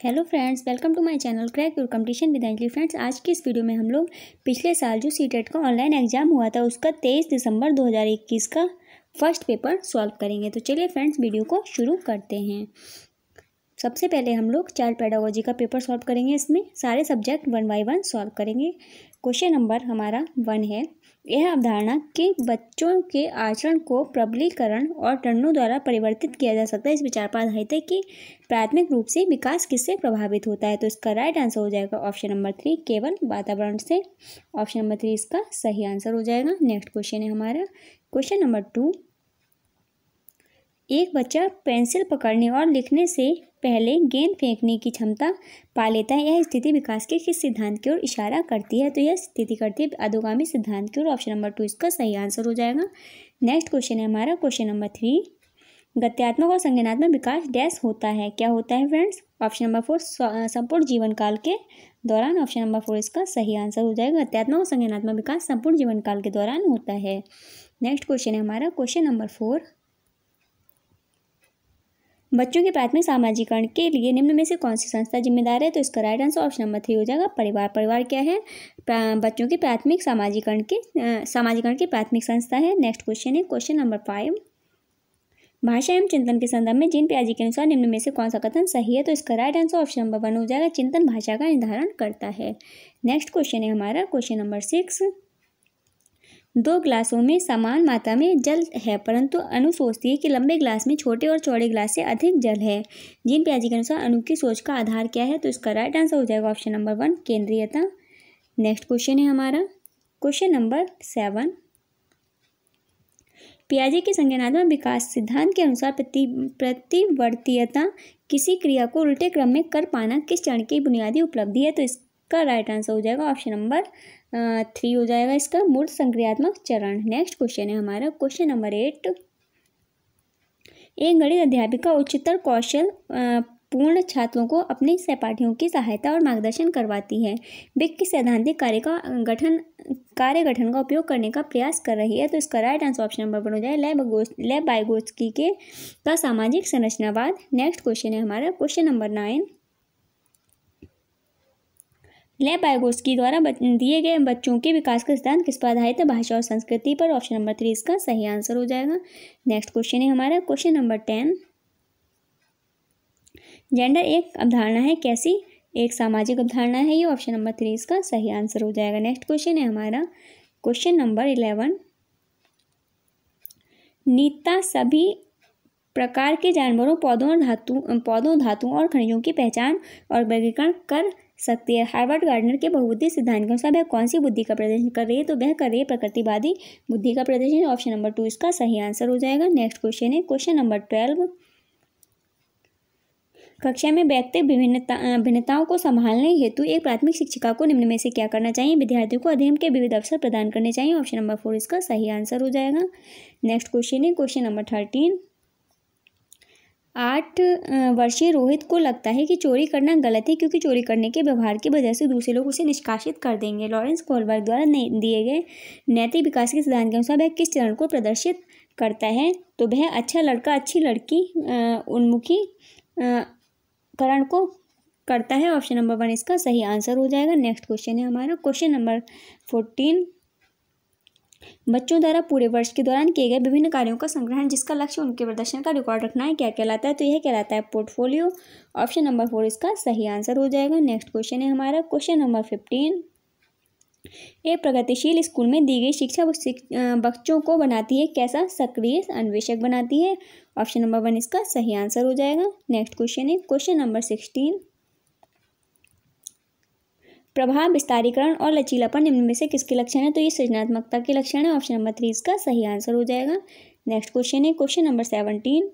Hello friends, welcome to my channel crack your competition with Anjali. Friends, आज की इस video में हम लोग पिछले साल जो सीटेट का ऑनलाइन एग्जाम हुआ था उसका 23 दिसंबर 2021 का फर्स्ट पेपर सॉल्व करेंगे। तो चलिए फ्रेंड्स, वीडियो को शुरू करते हैं। सबसे पहले हम लोग चाइल्ड पेडागोजी का पेपर सॉल्व करेंगे। इसमें सारे सब्जेक्ट 1 बाय 1 सॉल्व करेंगे। क्वेश्चन नंबर हमारा 1 है, यह अवधारणा कि बच्चों के आचरण को प्रबलीकरण और टर्नों द्वारा परिवर्तित किया जा सकता है, इस विचार पर आधारित है कि प्राथमिक रूप से विकास किससे प्रभावित होता है। तो इसका राइट आंसर हो जाएगा ऑप्शन नंबर 3, केवल वातावरण से। ऑप्शन नंबर 3 इसका सही आंसर हो जाएगा। नेक्स्ट क्वेश्चन है हमारा क्वेश्चन नंबर 2, एक बच्चा पेंसिल पकड़ने और लिखने से पहले गेंद फेंकने की क्षमता पा लेता है। यह स्थिति विकास के किस सिद्धांत की ओर इशारा करती है। तो यह स्थिति करती है अधोगामी सिद्धांत की ओर। ऑप्शन नंबर 2 इसका सही आंसर हो जाएगा। नेक्स्ट क्वेश्चन है हमारा क्वेश्चन नंबर 3, गत्यात्मक और संज्ञानात्मक विकास डैश होता है, क्या होता है फ्रेंड्स। ऑप्शन नंबर 4 संपूर्ण जीवन काल के दौरान। ऑप्शन नंबर 4 इसका सही आंसर हो जाएगा। गत्यात्मक और संज्ञानात्मक विकास संपूर्ण जीवन काल के दौरान होता है। नेक्स्ट क्वेश्चन है हमारा क्वेश्चन नंबर 4, बच्चों के प्राथमिक सामाजिकरण के लिए निम्न में से कौन सी संस्था जिम्मेदार है। तो इसका राइट आंसर ऑप्शन नंबर 3 हो जाएगा परिवार। परिवार क्या है, बच्चों के प्राथमिक सामाजिकरण की प्राथमिक संस्था है। नेक्स्ट क्वेश्चन है क्वेश्चन नंबर 5, भाषा एवं चिंतन के संदर्भ में जीन पियाजे के अनुसार निम्न में से कौन सा कथन सही है। तो इसका राइट आंसर ऑप्शन नंबर 1 हो जाएगा, चिंतन भाषा का निर्धारण करता है। नेक्स्ट क्वेश्चन है हमारा क्वेश्चन नंबर 6, 2 गिलासों में समान मात्रा में जल है, परंतु अनु सोचती है कि लंबे गिलास में छोटे और चौड़े गिलास से अधिक जल है। जीन पियाजे के अनुसार अनु की सोच का आधार क्या है। तो इसका राइट आंसर हो जाएगा ऑप्शन नंबर 1, केंद्रीयता। नेक्स्ट क्वेश्चन है हमारा क्वेश्चन नंबर 7, पियाजे के संज्ञानात्मक विकास सिद्धांत के अनुसार प्रतिवर्तीयता किसी क्रिया को उल्टे क्रम में कर पाना किस चरण की बुनियादी उपलब्धि है। तो इसका राइट आंसर हो जाएगा ऑप्शन नंबर 3 हो जाएगा, इसका मूल संक्रियात्मक चरण। नेक्स्ट क्वेश्चन है हमारा क्वेश्चन नंबर 8, एक गणित अध्यापिका उच्चतर कौशल पूर्ण छात्रों को अपने सहपाठियों की सहायता और मार्गदर्शन करवाती है। वे किस सैद्धांतिक कार्य गठन का उपयोग करने का प्रयास कर रही है। तो इसका राइट आंसर ऑप्शन नंबर 1 हो जाए, लेब वाइगोत्स्की का सामाजिक संरचनावाद। नेक्स्ट क्वेश्चन है हमारा क्वेश्चन नंबर 9, लेब वाइगोत्स्की द्वारा दिए गए बच्चों के विकास का सिद्धांत किस पर आधारित है। भाषा और संस्कृति पर। ऑप्शन नंबर 3 इसका सही आंसर हो जाएगा। नेक्स्ट क्वेश्चन है हमारा क्वेश्चन नंबर 10, जेंडर एक अवधारणा है, कैसी, एक सामाजिक अवधारणा है ये। ऑप्शन नंबर 3 इसका सही आंसर हो जाएगा। नेक्स्ट क्वेश्चन है हमारा क्वेश्चन नंबर 11, नीता सभी प्रकार के जानवरों, पौधों, धातुओं और खनिजों की पहचान और वर्गीकरण कर सकती है। हार्वर्ड गार्डनर के बहुबुद्धि सिद्धांत के अनुसार वह कौन सी बुद्धि का प्रदर्शन कर रही है। तो वह कर रही है प्रकृतिवादी बुद्धि का प्रदर्शन। ऑप्शन नंबर 2 इसका सही आंसर हो जाएगा। नेक्स्ट क्वेश्चन है क्वेश्चन नंबर 12, कक्षा में व्यक्तिगत भिन्नताओं को संभालने हेतु एक प्राथमिक शिक्षिका को निम्न में से क्या करना चाहिए। विद्यार्थियों को अध्ययन के विविध अवसर प्रदान करने चाहिए। ऑप्शन नंबर 4 इसका सही आंसर हो जाएगा। नेक्स्ट क्वेश्चन है क्वेश्चन नंबर 13, 8 वर्षीय रोहित को लगता है कि चोरी करना गलत है, क्योंकि चोरी करने के व्यवहार की वजह से दूसरे लोग उसे निष्कासित कर देंगे। लॉरेंस कोहलबर्ग द्वारा दिए गए नैतिक विकास के सिद्धांत के अनुसार वह किस चरण को प्रदर्शित करता है। तो वह अच्छा लड़का अच्छी लड़की उन्मुखी करण को करता है। ऑप्शन नंबर 1 इसका सही आंसर हो जाएगा। नेक्स्ट क्वेश्चन है हमारा क्वेश्चन नंबर 14, बच्चों द्वारा पूरे वर्ष के दौरान किए गए विभिन्न कार्यों का संग्रहण जिसका लक्ष्य उनके प्रदर्शन का रिकॉर्ड रखना है, क्या कहलाता है। तो यह कहलाता है पोर्टफोलियो। ऑप्शन नंबर 4 इसका सही आंसर हो जाएगा। नेक्स्ट क्वेश्चन है हमारा क्वेश्चन नंबर 15, एक प्रगतिशील स्कूल में दी गई शिक्षा बच्चों को बनाती है कैसा, सक्रिय अन्वेषक बनाती है। ऑप्शन नंबर 1 इसका सही आंसर हो जाएगा। नेक्स्ट क्वेश्चन है क्वेश्चन नंबर 16, प्रभाव, विस्तारीकरण और लचीलापन निम्न में से किसके लक्षण है। तो ये सृजनात्मकता के लक्षण है। ऑप्शन नंबर 3 इसका सही आंसर हो जाएगा। नेक्स्ट क्वेश्चन है क्वेश्चन नंबर 17,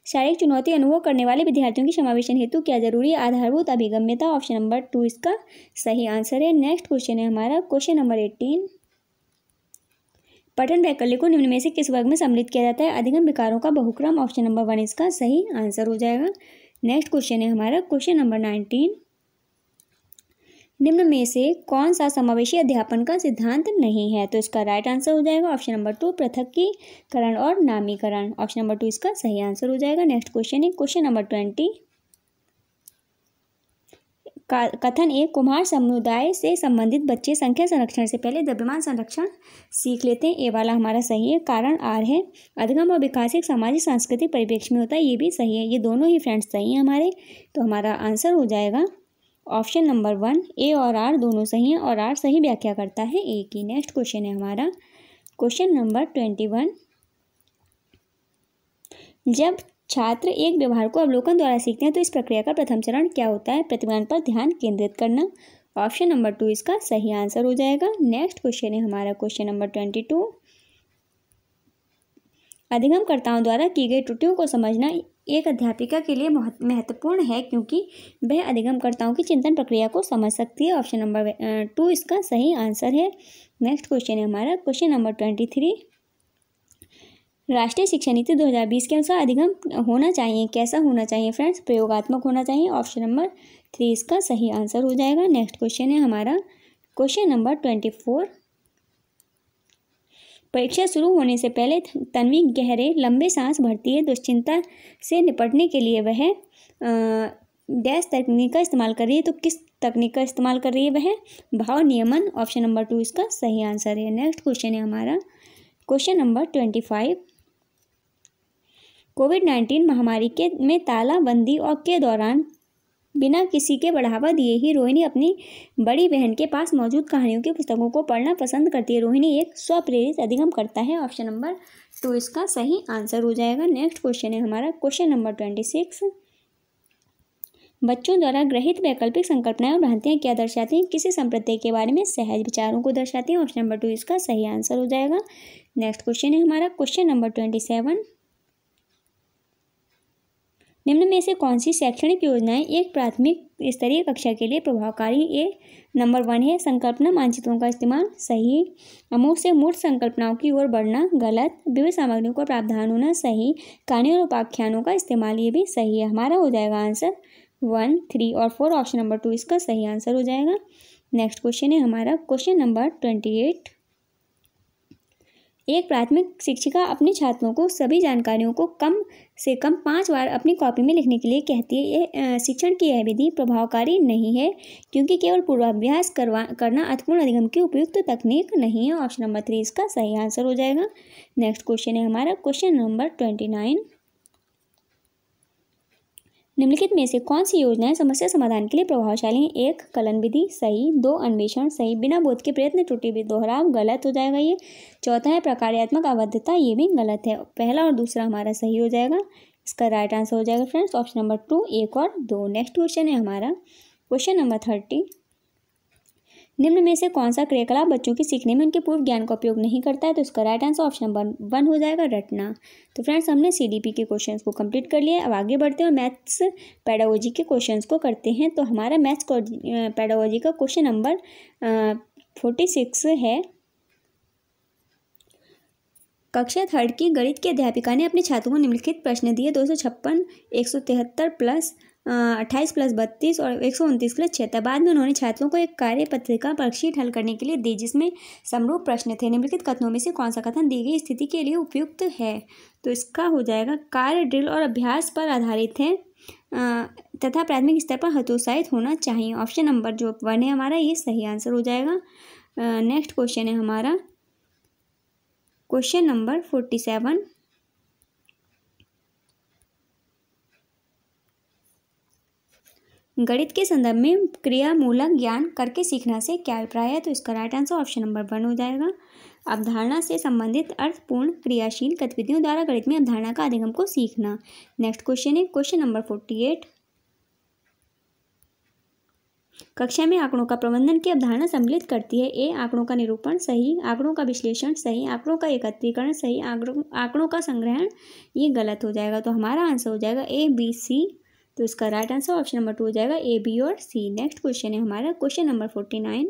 शारीरिक चुनौती अनुभव करने वाले विद्यार्थियों की समावेशन हेतु क्या जरूरी है। आधारभूत अभिगम्यता। ऑप्शन नंबर 2 इसका सही आंसर है। नेक्स्ट क्वेश्चन है हमारा क्वेश्चन नंबर 18, पठन वैकल्य को निम्न में से किस वर्ग में सम्मिलित किया जाता है। अधिगम विकारों का बहुक्रम। ऑप्शन नंबर 1 इसका सही आंसर हो जाएगा। नेक्स्ट क्वेश्चन है हमारा क्वेश्चन नंबर 19, निम्न में से कौन सा समावेशी अध्यापन का सिद्धांत नहीं है। तो इसका राइट आंसर हो जाएगा ऑप्शन नंबर 2, पृथकीकरण और नामीकरण। ऑप्शन नंबर 2 इसका सही आंसर हो जाएगा। नेक्स्ट क्वेश्चन है क्वेश्चन नंबर 20, कथन एक, कुम्हार समुदाय से संबंधित बच्चे संख्या संरक्षण से पहले द्रव्यमान संरक्षण सीख लेते हैं। ए वाला हमारा सही है। कारण आर है। अधिगम और विकास एक सामाजिक सांस्कृतिक परिप्रेक्ष्य में होता है, ये भी सही है। ये दोनों ही फ्रेंड्स सही हैं हमारे। तो हमारा आंसर हो जाएगा ऑप्शन नंबर 1। ए और आर दोनों सही हैं और आर सही व्याख्या करता है ए की। नेक्स्ट क्वेश्चन है हमारा क्वेश्चन नंबर 21। जब छात्र एक व्यवहार को अवलोकन द्वारा सीखते हैं तो इस प्रक्रिया का प्रथम चरण क्या होता है? प्रतिमान पर ध्यान केंद्रित करना। ऑप्शन नंबर 2 इसका सही आंसर हो जाएगा। नेक्स्ट क्वेश्चन है हमारा क्वेश्चन नंबर 22। अधिगमकर्ताओं द्वारा की गई त्रुटियों को समझना एक अध्यापिका के लिए महत्वपूर्ण है क्योंकि वह अधिगमकर्ताओं की चिंतन प्रक्रिया को समझ सकती है। ऑप्शन नंबर 2 इसका सही आंसर है। नेक्स्ट क्वेश्चन है हमारा क्वेश्चन नंबर 23। राष्ट्रीय शिक्षा नीति 2020 के अनुसार अधिगम होना चाहिए, कैसा होना चाहिए फ्रेंड्स? प्रयोगात्मक होना चाहिए। ऑप्शन नंबर 3 इसका सही आंसर हो जाएगा। नेक्स्ट क्वेश्चन है हमारा क्वेश्चन नंबर 24। परीक्षा शुरू होने से पहले तन्वी गहरे लंबे सांस भरती है। दुश्चिंता से निपटने के लिए वह डैश तकनीक का इस्तेमाल कर रही है। तो किस तकनीक का इस्तेमाल कर रही है वह? भाव नियमन। ऑप्शन नंबर 2 इसका सही आंसर है। नेक्स्ट क्वेश्चन है हमारा क्वेश्चन नंबर 25। कोविड-19 महामारी में तालाबंदी और के दौरान बिना किसी के बढ़ावा दिए ही रोहिणी अपनी बड़ी बहन के पास मौजूद कहानियों की पुस्तकों को पढ़ना पसंद करती है। रोहिणी एक स्वप्रेरित अधिगम करता है। ऑप्शन नंबर 2 इसका सही आंसर हो जाएगा। नेक्स्ट क्वेश्चन है हमारा क्वेश्चन नंबर 26। बच्चों द्वारा ग्रहित वैकल्पिक संकल्पनाएं और भ्रांतियां क्या दर्शाती हैं? किसी संप्रदाय के बारे में सहज विचारों को दर्शाती हैं। ऑप्शन नंबर 2 इसका सही आंसर हो जाएगा। नेक्स्ट क्वेश्चन है हमारा क्वेश्चन नंबर 27। निम्न में से कौन सी शैक्षणिक योजनाएं एक प्राथमिक स्तरीय कक्षा के लिए प्रभावकारी? ए नंबर 1 है संकल्पना मानचित्रों का इस्तेमाल, सही। अमूर्त से मूर्त संकल्पनाओं की ओर बढ़ना, गलत। विविध सामग्रियों का प्रावधान होना, सही। कहानियों और उपाख्यानों का इस्तेमाल, ये भी सही है। हमारा हो जाएगा आंसर 1, 3 और 4। ऑप्शन नंबर 2 इसका सही आंसर हो जाएगा। नेक्स्ट क्वेश्चन है हमारा क्वेश्चन नंबर 28। एक प्राथमिक शिक्षिका अपने छात्रों को सभी जानकारियों को कम से कम 5 बार अपनी कॉपी में लिखने के लिए कहती है। यह शिक्षण की यह विधि प्रभावकारी नहीं है क्योंकि केवल पूर्वाभ्यास करना अर्थपूर्ण अधिगम की उपयुक्त तकनीक नहीं है। ऑप्शन नंबर 3 इसका सही आंसर हो जाएगा। नेक्स्ट क्वेश्चन है हमारा क्वेश्चन नंबर 29। निम्नलिखित में से कौन सी योजनाएं समस्या समाधान के लिए प्रभावशाली हैं? 1 कलन विधि, सही। 2 अन्वेषण, सही। बिना बोध के प्रयत्न त्रुटि भी दोहराव, गलत हो जाएगा ये। चौथा है प्रकार्यात्मक आबद्धता, ये भी गलत है। पहला और दूसरा हमारा सही हो जाएगा। इसका राइट आंसर हो जाएगा फ्रेंड्स ऑप्शन नंबर 2, 1 और 2। नेक्स्ट क्वेश्चन है हमारा क्वेश्चन नंबर 30। निम्न में से कौन सा क्रियाकलाप बच्चों के सीखने में उनके पूर्व ज्ञान का उपयोग नहीं करता है? तो इसका राइट आंसर ऑप्शन नंबर 1 हो जाएगा, रटना। तो फ्रेंड्स हमने सीडीपी के क्वेश्चंस को कंप्लीट कर लिया। अब आगे बढ़ते हैं और मैथ्स पेडागोजी के क्वेश्चंस को करते हैं। तो हमारा मैथ्स पेडागोजी का क्वेश्चन नंबर 46 है। कक्षा 3 की गणित की अध्यापिका ने अपने छात्रों को निम्नलिखित प्रश्न दिए। 256, 173 प्लस 28 प्लस 32 और 129 प्लस 76। बाद में उन्होंने छात्रों को एक कार्य पत्रिका वर्कशीट हल करने के लिए दी जिसमें समरूप प्रश्न थे। निम्नलिखित कथनों में से कौन सा कथन दी गई स्थिति के लिए उपयुक्त है? तो इसका हो जाएगा कार्य ड्रिल और अभ्यास पर आधारित है तथा प्राथमिक स्तर पर हतोत्साहित होना चाहिए। ऑप्शन नंबर जो 1 है हमारा ये सही आंसर हो जाएगा। नेक्स्ट क्वेश्चन है हमारा क्वेश्चन नंबर 47। गणित के संदर्भ में क्रियामूलक ज्ञान करके सीखना से क्या अभिप्राय है? तो इसका राइट आंसर ऑप्शन नंबर 1 हो जाएगा। अवधारणा से संबंधित अर्थपूर्ण क्रियाशील गतिविधियों द्वारा गणित में अवधारणा का अधिगम को सीखना। नेक्स्ट क्वेश्चन है क्वेश्चन नंबर 48। कक्षा में आंकड़ों का प्रबंधन की अवधारणा सम्मिलित करती है। ए आंकड़ों का निरूपण, सही। आंकड़ों का विश्लेषण, सही। आंकड़ों का एकत्रीकरण, सही। आंकड़ों का संग्रहण, ये गलत हो जाएगा। तो हमारा आंसर हो जाएगा ए, बी, सी। तो इसका राइट आंसर ऑप्शन नंबर 2 हो जाएगा, ए, बी और सी। नेक्स्ट क्वेश्चन है हमारा क्वेश्चन नंबर 49।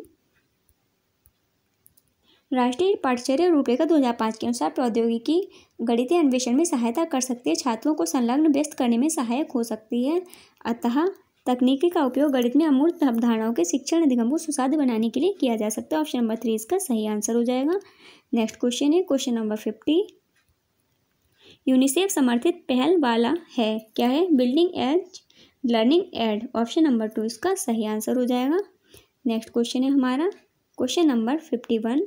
राष्ट्रीय पाठ्यचर्या रूपरेखा 2005 के अनुसार प्रौद्योगिकी गणितीय अन्वेषण में सहायता कर सकती है, छात्रों को संलग्न व्यस्त करने में सहायक हो सकती है। अतः तकनीकी का उपयोग गणित में अमूर्त अवधारणाओं के शिक्षण अधिगम को सुसाध्य बनाने के लिए किया जा सकता है। ऑप्शन नंबर 3 इसका सही आंसर हो जाएगा। नेक्स्ट क्वेश्चन है क्वेश्चन नंबर 50। यूनिसेफ समर्थित पहल वाला है, क्या है? Building as learning aid, option number 2 इसका सही आंसर हो जाएगा। नेक्स्ट क्वेश्चन है हमारा क्वेश्चन नंबर 51।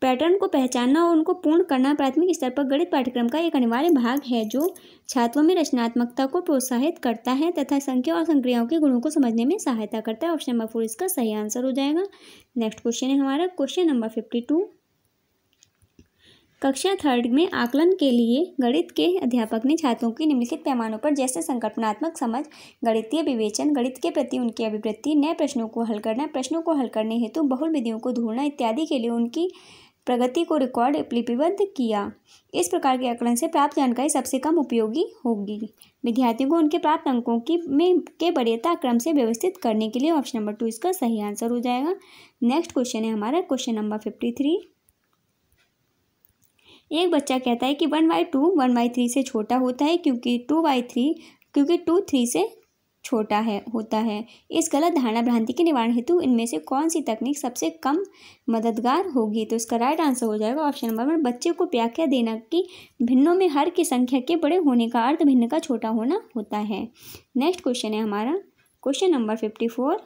पैटर्न को पहचानना और उनको पूर्ण करना प्राथमिक स्तर पर गणित पाठ्यक्रम का एक अनिवार्य भाग है जो छात्रों में रचनात्मकता को प्रोत्साहित करता है तथा संख्या और संक्रियाओं के गुणों को समझने में सहायता करता है। ऑप्शन नंबर 4 इसका सही आंसर हो जाएगा। नेक्स्ट क्वेश्चन है हमारा क्वेश्चन नंबर 52। कक्षा 3 में आकलन के लिए गणित के अध्यापक ने छात्रों की निम्नलिखित पैमानों पर जैसे संकल्पनात्मक समझ, गणितीय विवेचन, गणित के प्रति उनकी अभिवृत्ति, नए प्रश्नों को हल करना, प्रश्नों को हल करने हेतु बहुल विधियों को ढूंढना इत्यादि के लिए उनकी प्रगति को रिकॉर्ड लिपिबद्ध किया। इस प्रकार के आकलन से प्राप्त जानकारी सबसे कम उपयोगी होगी। विद्यार्थियों को उनके प्राप्त अंकों के वरीयता क्रम से व्यवस्थित करने के लिए ऑप्शन नंबर 2 इसका सही आंसर हो जाएगा। नेक्स्ट क्वेश्चन है हमारा क्वेश्चन नंबर 53। एक बच्चा कहता है कि 1/2 1/3 से छोटा होता है क्योंकि 2 3 से छोटा होता है। इस गलत धारणा भ्रांति के निवारण हेतु इनमें से कौन सी तकनीक सबसे कम मददगार होगी? तो इसका राइट आंसर हो जाएगा ऑप्शन नंबर 1, बच्चे को व्याख्या देना कि भिन्नों में हर की संख्या के बड़े होने का अर्थ भिन्न का छोटा होना होता है। नेक्स्ट क्वेश्चन है हमारा क्वेश्चन नंबर 54।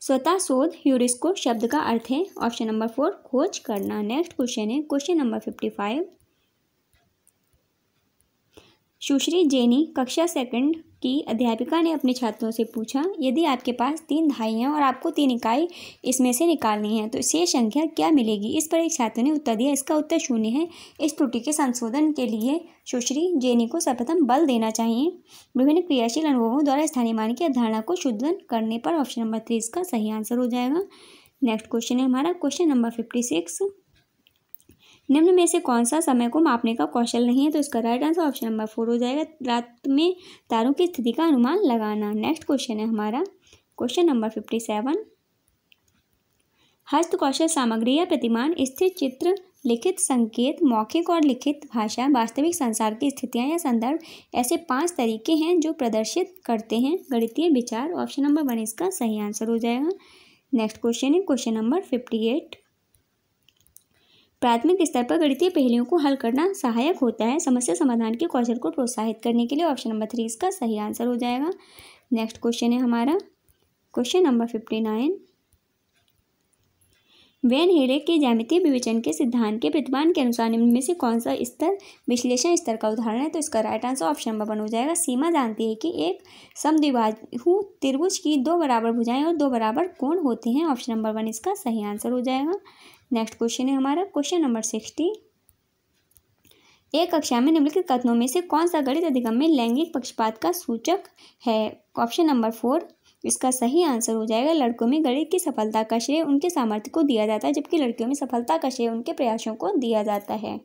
स्वतः शोध ह्यूरिस्को शब्द का अर्थ है ऑप्शन नंबर 4 खोज करना। नेक्स्ट क्वेश्चन है क्वेश्चन नंबर 55। सुश्री जेनी कक्षा 2 की अध्यापिका ने अपने छात्रों से पूछा, यदि आपके पास 3 धाई हैं और आपको 3 इकाई इसमें से निकालनी है तो शेष संख्या क्या मिलेगी? इस पर एक छात्र ने उत्तर दिया, इसका उत्तर 0 है। इस त्रुटि के संशोधन के लिए सुश्री जेनी को सर्वप्रथम बल देना चाहिए। विभिन्न क्रियाशील अनुभवों द्वारा स्थानीय मान की अवधारणा को शुद्धन करने पर ऑप्शन नंबर 3 इसका सही आंसर हो जाएगा। नेक्स्ट क्वेश्चन है हमारा क्वेश्चन नंबर 56। निम्न में से कौन सा समय को मापने का कौशल नहीं है? तो इसका राइट आंसर ऑप्शन नंबर 4 हो जाएगा, रात में तारों की स्थिति का अनुमान लगाना। नेक्स्ट क्वेश्चन है हमारा क्वेश्चन नंबर 57। हस्त कौशल सामग्री या प्रतिमान, स्थिर चित्र, लिखित संकेत, मौखिक और लिखित भाषा, वास्तविक संसार की स्थितियां या संदर्भ, ऐसे 5 तरीके हैं जो प्रदर्शित करते हैं गणितीय विचार। ऑप्शन नंबर 1 इसका सही आंसर हो जाएगा। नेक्स्ट क्वेश्चन है क्वेश्चन नंबर 58। प्राथमिक स्तर पर गणितीय पहेलियों को हल करना सहायक होता है समस्या समाधान के कौशल को प्रोत्साहित करने के लिए। ऑप्शन नंबर 3 इसका सही आंसर हो जाएगा। नेक्स्ट क्वेश्चन है हमारा क्वेश्चन नंबर 59। वैन हेले के ज्यामितीय विवेचन के सिद्धांत के प्रतिपादन के अनुसार निम्न में से कौन सा स्तर विश्लेषण स्तर का उदाहरण है? तो इसका राइट आंसर ऑप्शन नंबर 1 हो जाएगा। सीमा जानती है कि एक समद्विबाहु त्रिभुज की 2 बराबर भुजाएं और 2 बराबर कोण होते हैं। ऑप्शन नंबर 1 इसका सही आंसर हो जाएगा। नेक्स्ट क्वेश्चन है हमारा क्वेश्चन नंबर 60। एक कक्षा में निम्नलिखित कथनों में से कौन सा गणित अधिगम में लैंगिक पक्षपात का सूचक है? ऑप्शन नंबर 4 इसका सही आंसर हो जाएगा। लड़कों में गणित की सफलता का श्रेय उनके सामर्थ्य को दिया जाता है जबकि लड़कियों में सफलता का श्रेय उनके प्रयासों को दिया जाता है।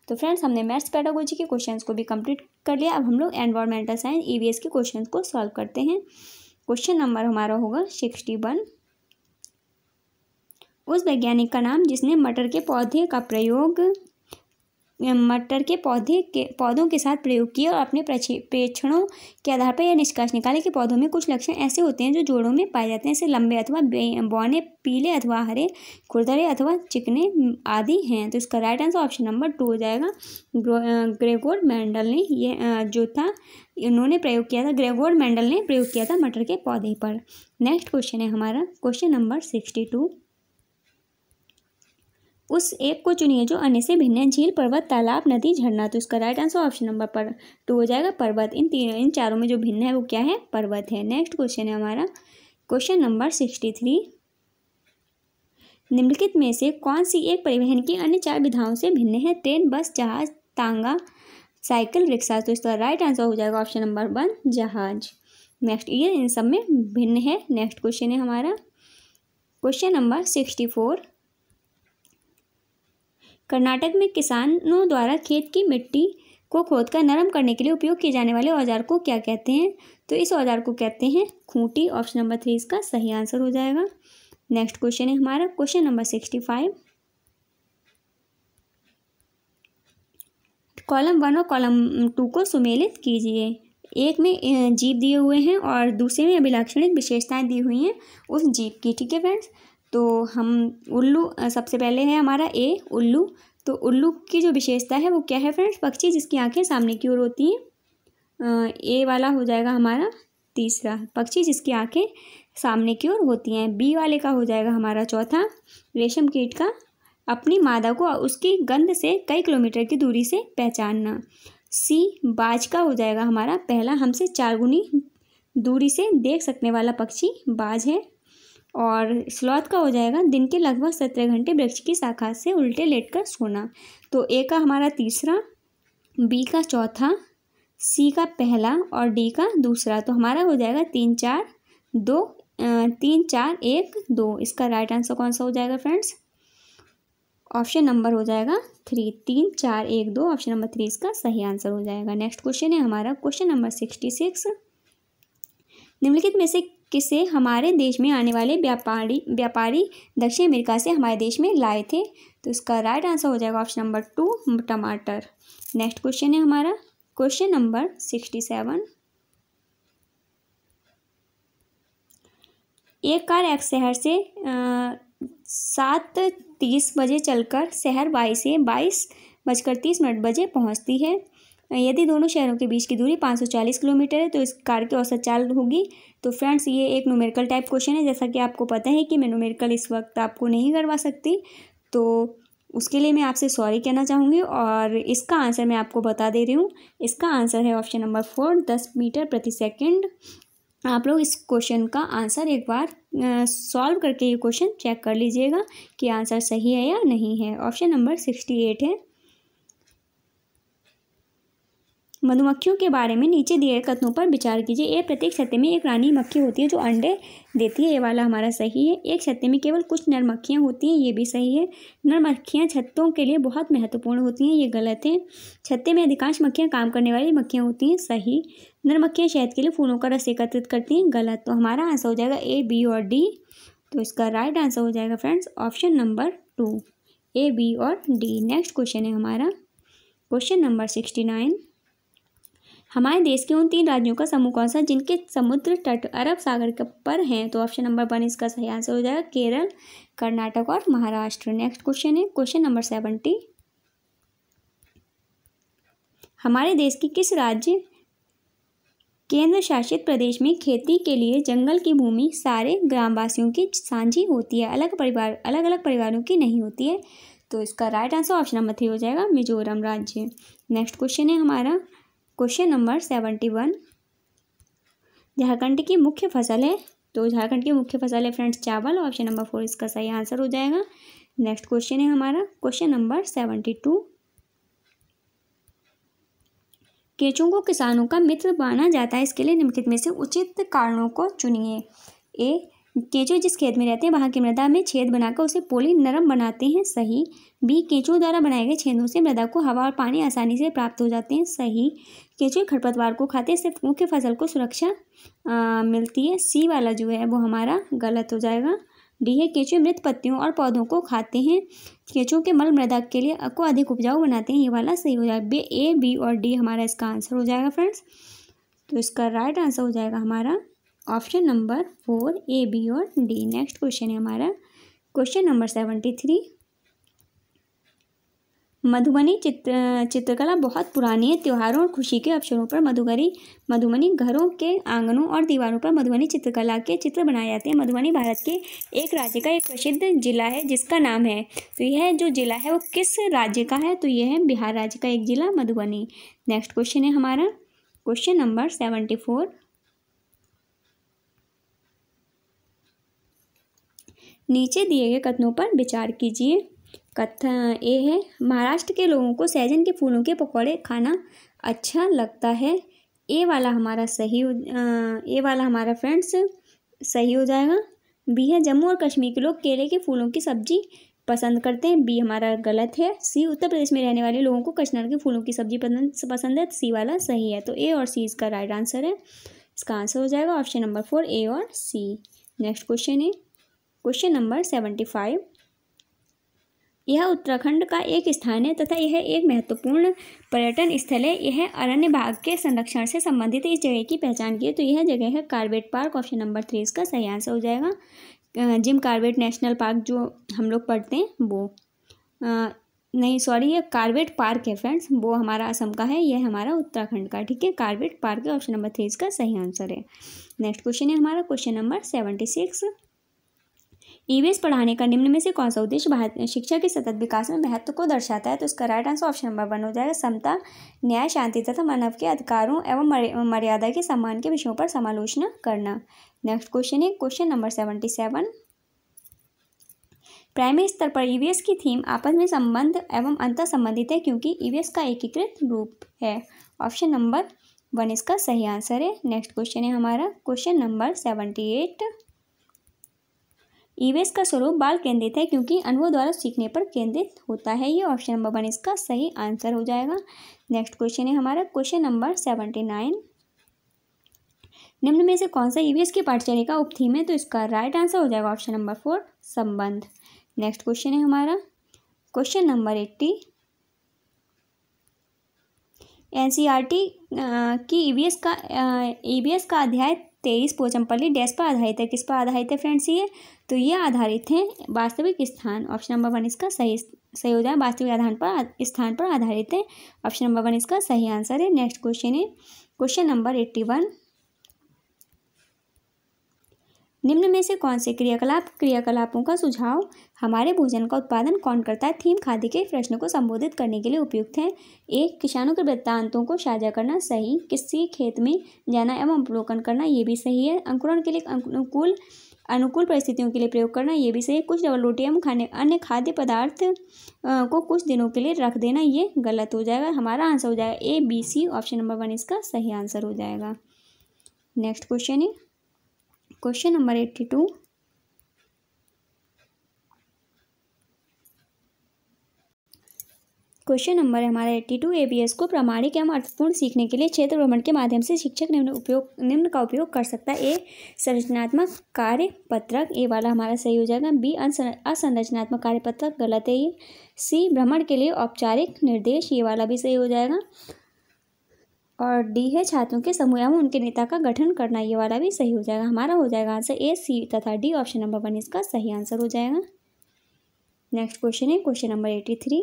तो फ्रेंड्स, हमने मैथ्स पेडागोजी के क्वेश्चंस को भी कंप्लीट कर लिया। अब हम लोग एनवायरमेंटल साइंस ईवीएस के क्वेश्चंस को सॉल्व करते हैं। क्वेश्चन नंबर हमारा होगा 61। उस वैज्ञानिक का नाम जिसने मटर के पौधों के साथ प्रयोग किया और अपने प्रेक्षणों के आधार पर यह निष्कर्ष निकाले कि पौधों में कुछ लक्षण ऐसे होते हैं जो जोड़ों में पाए जाते हैं। जैसे लंबे अथवा बौने, पीले अथवा हरे, खुरदरे अथवा चिकने आदि हैं। तो इसका राइट आंसर ऑप्शन नंबर 2 हो जाएगा। ग्रेगोर मेंडल ने ग्रेगोर मेंडल ने प्रयोग किया था मटर के पौधे पर। नेक्स्ट क्वेश्चन है हमारा क्वेश्चन नंबर 62। उस एक को चुनिए जो अन्य से भिन्न है। झील, पर्वत, तालाब, नदी, झरना। तो इसका राइट आंसर ऑप्शन नंबर 2 हो जाएगा, पर्वत। इन चारों में जो भिन्न है वो क्या है? पर्वत है। नेक्स्ट क्वेश्चन है हमारा क्वेश्चन नंबर 63। निम्नलिखित में से कौन सी एक परिवहन की अन्य 4 विधाओं से भिन्न है? ट्रेन, बस, जहाज, तांगा, साइकिल, रिक्शा। तो इसका राइट आंसर हो जाएगा ऑप्शन नंबर 1 जहाज। नेक्स्ट, ये इन सब में भिन्न है। नेक्स्ट क्वेश्चन है हमारा क्वेश्चन नंबर 64। कर्नाटक में किसानों द्वारा खेत की मिट्टी को खोदकर नरम करने के लिए उपयोग किए जाने वाले औजार को क्या कहते हैं? तो इस औजार को कहते हैं खूंटी। ऑप्शन नंबर 3 इसका सही आंसर हो जाएगा। नेक्स्ट क्वेश्चन है हमारा क्वेश्चन नंबर 65। कॉलम 1 और कॉलम 2 को सुमेलित कीजिए। एक में जीव दिए हुए हैं और दूसरे में अभिलाक्षणिक विशेषताएं दी हुई हैं उस जीव की। ठीक है फ्रेंड्स, तो हम उल्लू, सबसे पहले है हमारा ए उल्लू। तो उल्लू की जो विशेषता है वो क्या है फ्रेंड्स? पक्षी जिसकी आंखें सामने की ओर होती हैं। ए वाला हो जाएगा हमारा तीसरा, पक्षी जिसकी आंखें सामने की ओर होती हैं। बी वाले का हो जाएगा हमारा चौथा, रेशम कीट का अपनी मादा को उसकी गंध से कई किलोमीटर की दूरी से पहचानना। सी बाज का हो जाएगा हमारा पहला, हमसे 4 गुनी दूरी से देख सकने वाला पक्षी बाज है। और स्लॉथ का हो जाएगा दिन के लगभग 17 घंटे वृक्ष की शाखा से उल्टे लेटकर सोना। तो ए का हमारा तीसरा, बी का चौथा, सी का पहला और डी का दूसरा। तो हमारा हो जाएगा 3 4 2 3 4 1 2। इसका राइट आंसर कौन सा हो जाएगा फ्रेंड्स? ऑप्शन नंबर हो जाएगा 3, 3 4 1 2। ऑप्शन नंबर 3 इसका सही आंसर हो जाएगा। नेक्स्ट क्वेश्चन है हमारा क्वेश्चन नंबर 66। निम्नलिखित में से किसे हमारे देश में आने वाले व्यापारी दक्षिण अमेरिका से हमारे देश में लाए थे? तो इसका राइट आंसर हो जाएगा ऑप्शन नंबर 2, टमाटर। नेक्स्ट क्वेश्चन है हमारा क्वेश्चन नंबर 67। एक कार एक्स शहर से 7:30 बजे चलकर शहर वाई से 22:30 बजे पहुंचती है। यदि दोनों शहरों के बीच की दूरी 540 किलोमीटर है तो इस कार की औसत चाल होगी। तो फ्रेंड्स ये एक न्यूमेरिकल टाइप क्वेश्चन है। जैसा कि आपको पता है कि मैं न्यूमेरिकल इस वक्त आपको नहीं करवा सकती, तो उसके लिए मैं आपसे सॉरी कहना चाहूँगी। और इसका आंसर मैं आपको बता दे रही हूँ। इसका आंसर है ऑप्शन नंबर 4, 10 मीटर प्रति सेकेंड। आप लोग इस क्वेश्चन का आंसर एक बार सॉल्व करके ये क्वेश्चन चेक कर लीजिएगा कि आंसर सही है या नहीं है। ऑप्शन नंबर 68 है। मधुमक्खियों के बारे में नीचे दिए गए कथनों पर विचार कीजिए। ए प्रत्येक छत्ते में एक रानी मक्खी होती है जो अंडे देती है, ये वाला हमारा सही है। एक छत्ते में केवल कुछ नर मक्खियाँ होती हैं, ये भी सही है। नर मक्खियाँ छत्तों के लिए बहुत महत्वपूर्ण होती हैं, ये गलत है। छत्ते में अधिकांश मक्खियाँ काम करने वाली मक्खियाँ होती हैं, सही। नर मक्खियाँ शहद के लिए फूलों का रस एकत्रित करती हैं, गलत। तो हमारा आंसर हो जाएगा ए, बी और डी। तो इसका राइट आंसर हो जाएगा फ्रेंड्स ऑप्शन नंबर 2, ए, बी और डी। नेक्स्ट क्वेश्चन है हमारा क्वेश्चन नंबर 69। हमारे देश के उन 3 राज्यों का समूह कौन सा जिनके समुद्र तट अरब सागर पर हैं? तो ऑप्शन नंबर 1 इसका सही आंसर हो जाएगा केरल, कर्नाटक और महाराष्ट्र। नेक्स्ट क्वेश्चन है क्वेश्चन नंबर 70। हमारे देश की किस राज्य केंद्र शासित प्रदेश में खेती के लिए जंगल की भूमि सारे ग्रामवासियों की साझी होती है, अलग अलग परिवारों की नहीं होती है? तो इसका राइट आंसर ऑप्शन नंबर 3 हो जाएगा मिजोरम राज्य। नेक्स्ट क्वेश्चन है हमारा क्वेश्चन नंबर 71। झारखंड की मुख्य फसल है? तो झारखंड की मुख्य फसल है फ्रेंड्स चावल। ऑप्शन नंबर 4 इसका सही आंसर हो जाएगा। नेक्स्ट क्वेश्चन है हमारा क्वेश्चन नंबर 72। केंचुओं को किसानों का मित्र माना जाता है, इसके लिए निम्नलिखित में से उचित कारणों को चुनिए। ए, केंचुए जिस खेत में रहते हैं वहाँ की मृदा में छेद बनाकर उसे पोली नरम बनाते हैं, सही। बी, केंचुओं द्वारा बनाए गए छेदों से मृदा को हवा और पानी आसानी से प्राप्त हो जाते हैं, सही। केंचुए खरपतवार को खाते हैं, सिर्फ मुख्य फसल को सुरक्षा मिलती है, सी वाला जो है वो हमारा गलत हो जाएगा। डी है केंचुए मृत पत्तियों और पौधों को खाते हैं, केंचुओं के मल मृदा के लिए को अधिक उपजाऊ बनाते हैं, ये वाला सही हो जाएगा। ए, बी और डी हमारा इसका आंसर हो जाएगा फ्रेंड्स। तो इसका राइट आंसर हो जाएगा हमारा ऑप्शन नंबर 4, ए, बी और डी। नेक्स्ट क्वेश्चन है हमारा क्वेश्चन नंबर 73। मधुबनी चित्रकला बहुत पुरानी है। त्योहारों और खुशी के अवसरों पर मधुबनी घरों के आंगनों और दीवारों पर मधुबनी चित्रकला के चित्र बनाए जाते हैं। मधुबनी भारत के एक राज्य का एक प्रसिद्ध जिला है जिसका नाम है, तो यह जो जिला है वो किस राज्य का है? तो यह है बिहार राज्य का एक जिला मधुबनी। नेक्स्ट क्वेश्चन है हमारा क्वेश्चन नंबर 74। नीचे दिए गए कथनों पर विचार कीजिए। कथन ए है महाराष्ट्र के लोगों को सहजन के फूलों के पकौड़े खाना अच्छा लगता है, ए वाला हमारा फ्रेंड्स सही हो जाएगा। बी है जम्मू और कश्मीर के लोग केले के फूलों की सब्जी पसंद करते हैं, बी हमारा गलत है। सी, उत्तर प्रदेश में रहने वाले लोगों को कचनार के फूलों की सब्जी पसंद है, सी वाला सही है। तो ए और सी इसका राइट आंसर है। इसका आंसर हो जाएगा ऑप्शन नंबर 4, ए और सी। नेक्स्ट क्वेश्चन है क्वेश्चन नंबर 75। यह उत्तराखंड का एक स्थान है तथा यह एक महत्वपूर्ण पर्यटन स्थल है। यह अरण्य भाग के संरक्षण से संबंधित है। इस जगह की पहचान की है, तो यह जगह है कॉर्बेट पार्क। ऑप्शन नंबर 3 इसका सही आंसर हो जाएगा। जिम कॉर्बेट नेशनल पार्क जो हम लोग पढ़ते हैं वो। नहीं सॉरी, ये कार्बेट पार्क है फ्रेंड्स, वो हमारा असम का है, ये हमारा उत्तराखंड का, ठीक है। कार्बेट पार्क है, ऑप्शन नंबर 3 इसका सही आंसर है। नेक्स्ट क्वेश्चन है हमारा क्वेश्चन नंबर 76। ईवीएस पढ़ाने का निम्न में से कौन सा उद्देश्य भारत शिक्षा के सतत विकास में महत्व को दर्शाता है? तो इसका राइट आंसर ऑप्शन नंबर 1 हो जाएगा, समता, न्याय, शांति तथा मानव के अधिकारों एवं मर्यादा के सम्मान के विषयों पर समालोचना करना। नेक्स्ट क्वेश्चन है क्वेश्चन नंबर 77। प्राइमरी स्तर पर ईवीएस की थीम आपस में संबंध एवं अंतर संबंधित है क्योंकि ईवीएस का एकीकृत रूप है। ऑप्शन नंबर 1 इसका सही आंसर है। नेक्स्ट क्वेश्चन है हमारा क्वेश्चन नंबर 78। ईवीएस का स्वरूप बाल केंद्रित है क्योंकि अनुभव द्वारा सीखने पर केंद्रित होता है, ये ऑप्शन नंबर 1 इसका सही आंसर हो जाएगा। नेक्स्ट क्वेश्चन है हमारा क्वेश्चन नंबर 79। निम्न में से कौन सा ईवीएस की पाठ्यचर्या का उपथीम है? तो इसका राइट आंसर हो जाएगा ऑप्शन नंबर 4, संबंध। नेक्स्ट क्वेश्चन है हमारा क्वेश्चन नंबर 80। एनसीईआरटी की ईवीएस का अध्याय 23 पोचमपल्ली डैश पर आधारित है, किस पर आधारित है फ्रेंड्स? ये तो ये आधारित है वास्तविक स्थान, ऑप्शन नंबर 1 इसका सही हो जाए, वास्तविक स्थान पर आधारित है, ऑप्शन नंबर 1 इसका सही आंसर है। नेक्स्ट क्वेश्चन है क्वेश्चन नंबर 81। निम्न में से कौन से क्रियाकलापों का सुझाव हमारे भोजन का उत्पादन कौन करता है थीम खाद्य के प्रश्न को संबोधित करने के लिए उपयुक्त है? एक, किसानों के वृत्तांतों को साझा करना, सही। किसी खेत में जाना एवं अवलोकन करना, ये भी सही है। अंकुरण के लिए अनुकूल परिस्थितियों के लिए प्रयोग करना, ये भी सही है। कुछ डबल रोटी एवं अन्य खाद्य पदार्थ को कुछ दिनों के लिए रख देना, ये गलत हो जाएगा। हमारा आंसर हो जाएगा ए, बी, सी, ऑप्शन नंबर 1 इसका सही आंसर हो जाएगा। नेक्स्ट क्वेश्चन है क्वेश्चन नंबर 82। क्वेश्चन नंबर है हमारा 82। ईवीएस को प्रामाणिक एवं अर्थपूर्ण सीखने के लिए क्षेत्र भ्रमण के माध्यम से शिक्षक निम्न का उपयोग कर सकता है। ए, संरचनात्मक कार्य पत्रक, ए वाला हमारा सही हो जाएगा। बी, असंरचनात्मक कार्य पत्रक, गलत है ये। सी, भ्रमण के लिए औपचारिक निर्देश, ये वाला भी सही हो जाएगा। और डी है छात्रों के समूह एवं उनके नेता का गठन करना, ये वाला भी सही हो जाएगा। हमारा हो जाएगा आंसर ए, सी तथा डी, ऑप्शन नंबर 1 इसका सही आंसर हो जाएगा। नेक्स्ट क्वेश्चन है क्वेश्चन नंबर 83।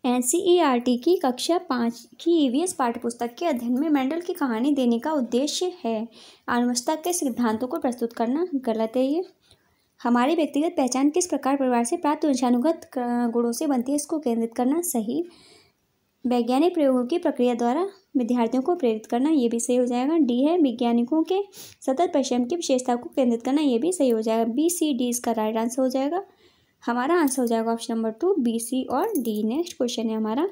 एनसीईआरटी की कक्षा 5 की ईवीएस पाठ्यपुस्तक के अध्ययन में मेंडल की कहानी देने का उद्देश्य है आनुवंशिकता के सिद्धांतों को प्रस्तुत करना, गलत है ये। हमारी व्यक्तिगत पहचान किस प्रकार परिवार से प्राप्त वंशानुगत गुणों से बनती है, इसको केंद्रित करना, सही। वैज्ञानिक प्रयोगों की प्रक्रिया द्वारा विद्यार्थियों को प्रेरित करना, ये भी सही हो जाएगा। डी है वैज्ञानिकों के सतत परिश्रम की विशेषता को केंद्रित करना, ये भी सही हो जाएगा। बी, सी, डी इसका राइट आंसर हो जाएगा। हमारा आंसर हो जाएगा ऑप्शन नंबर 2, बी, सी और डी। नेक्स्ट क्वेश्चन है हमारा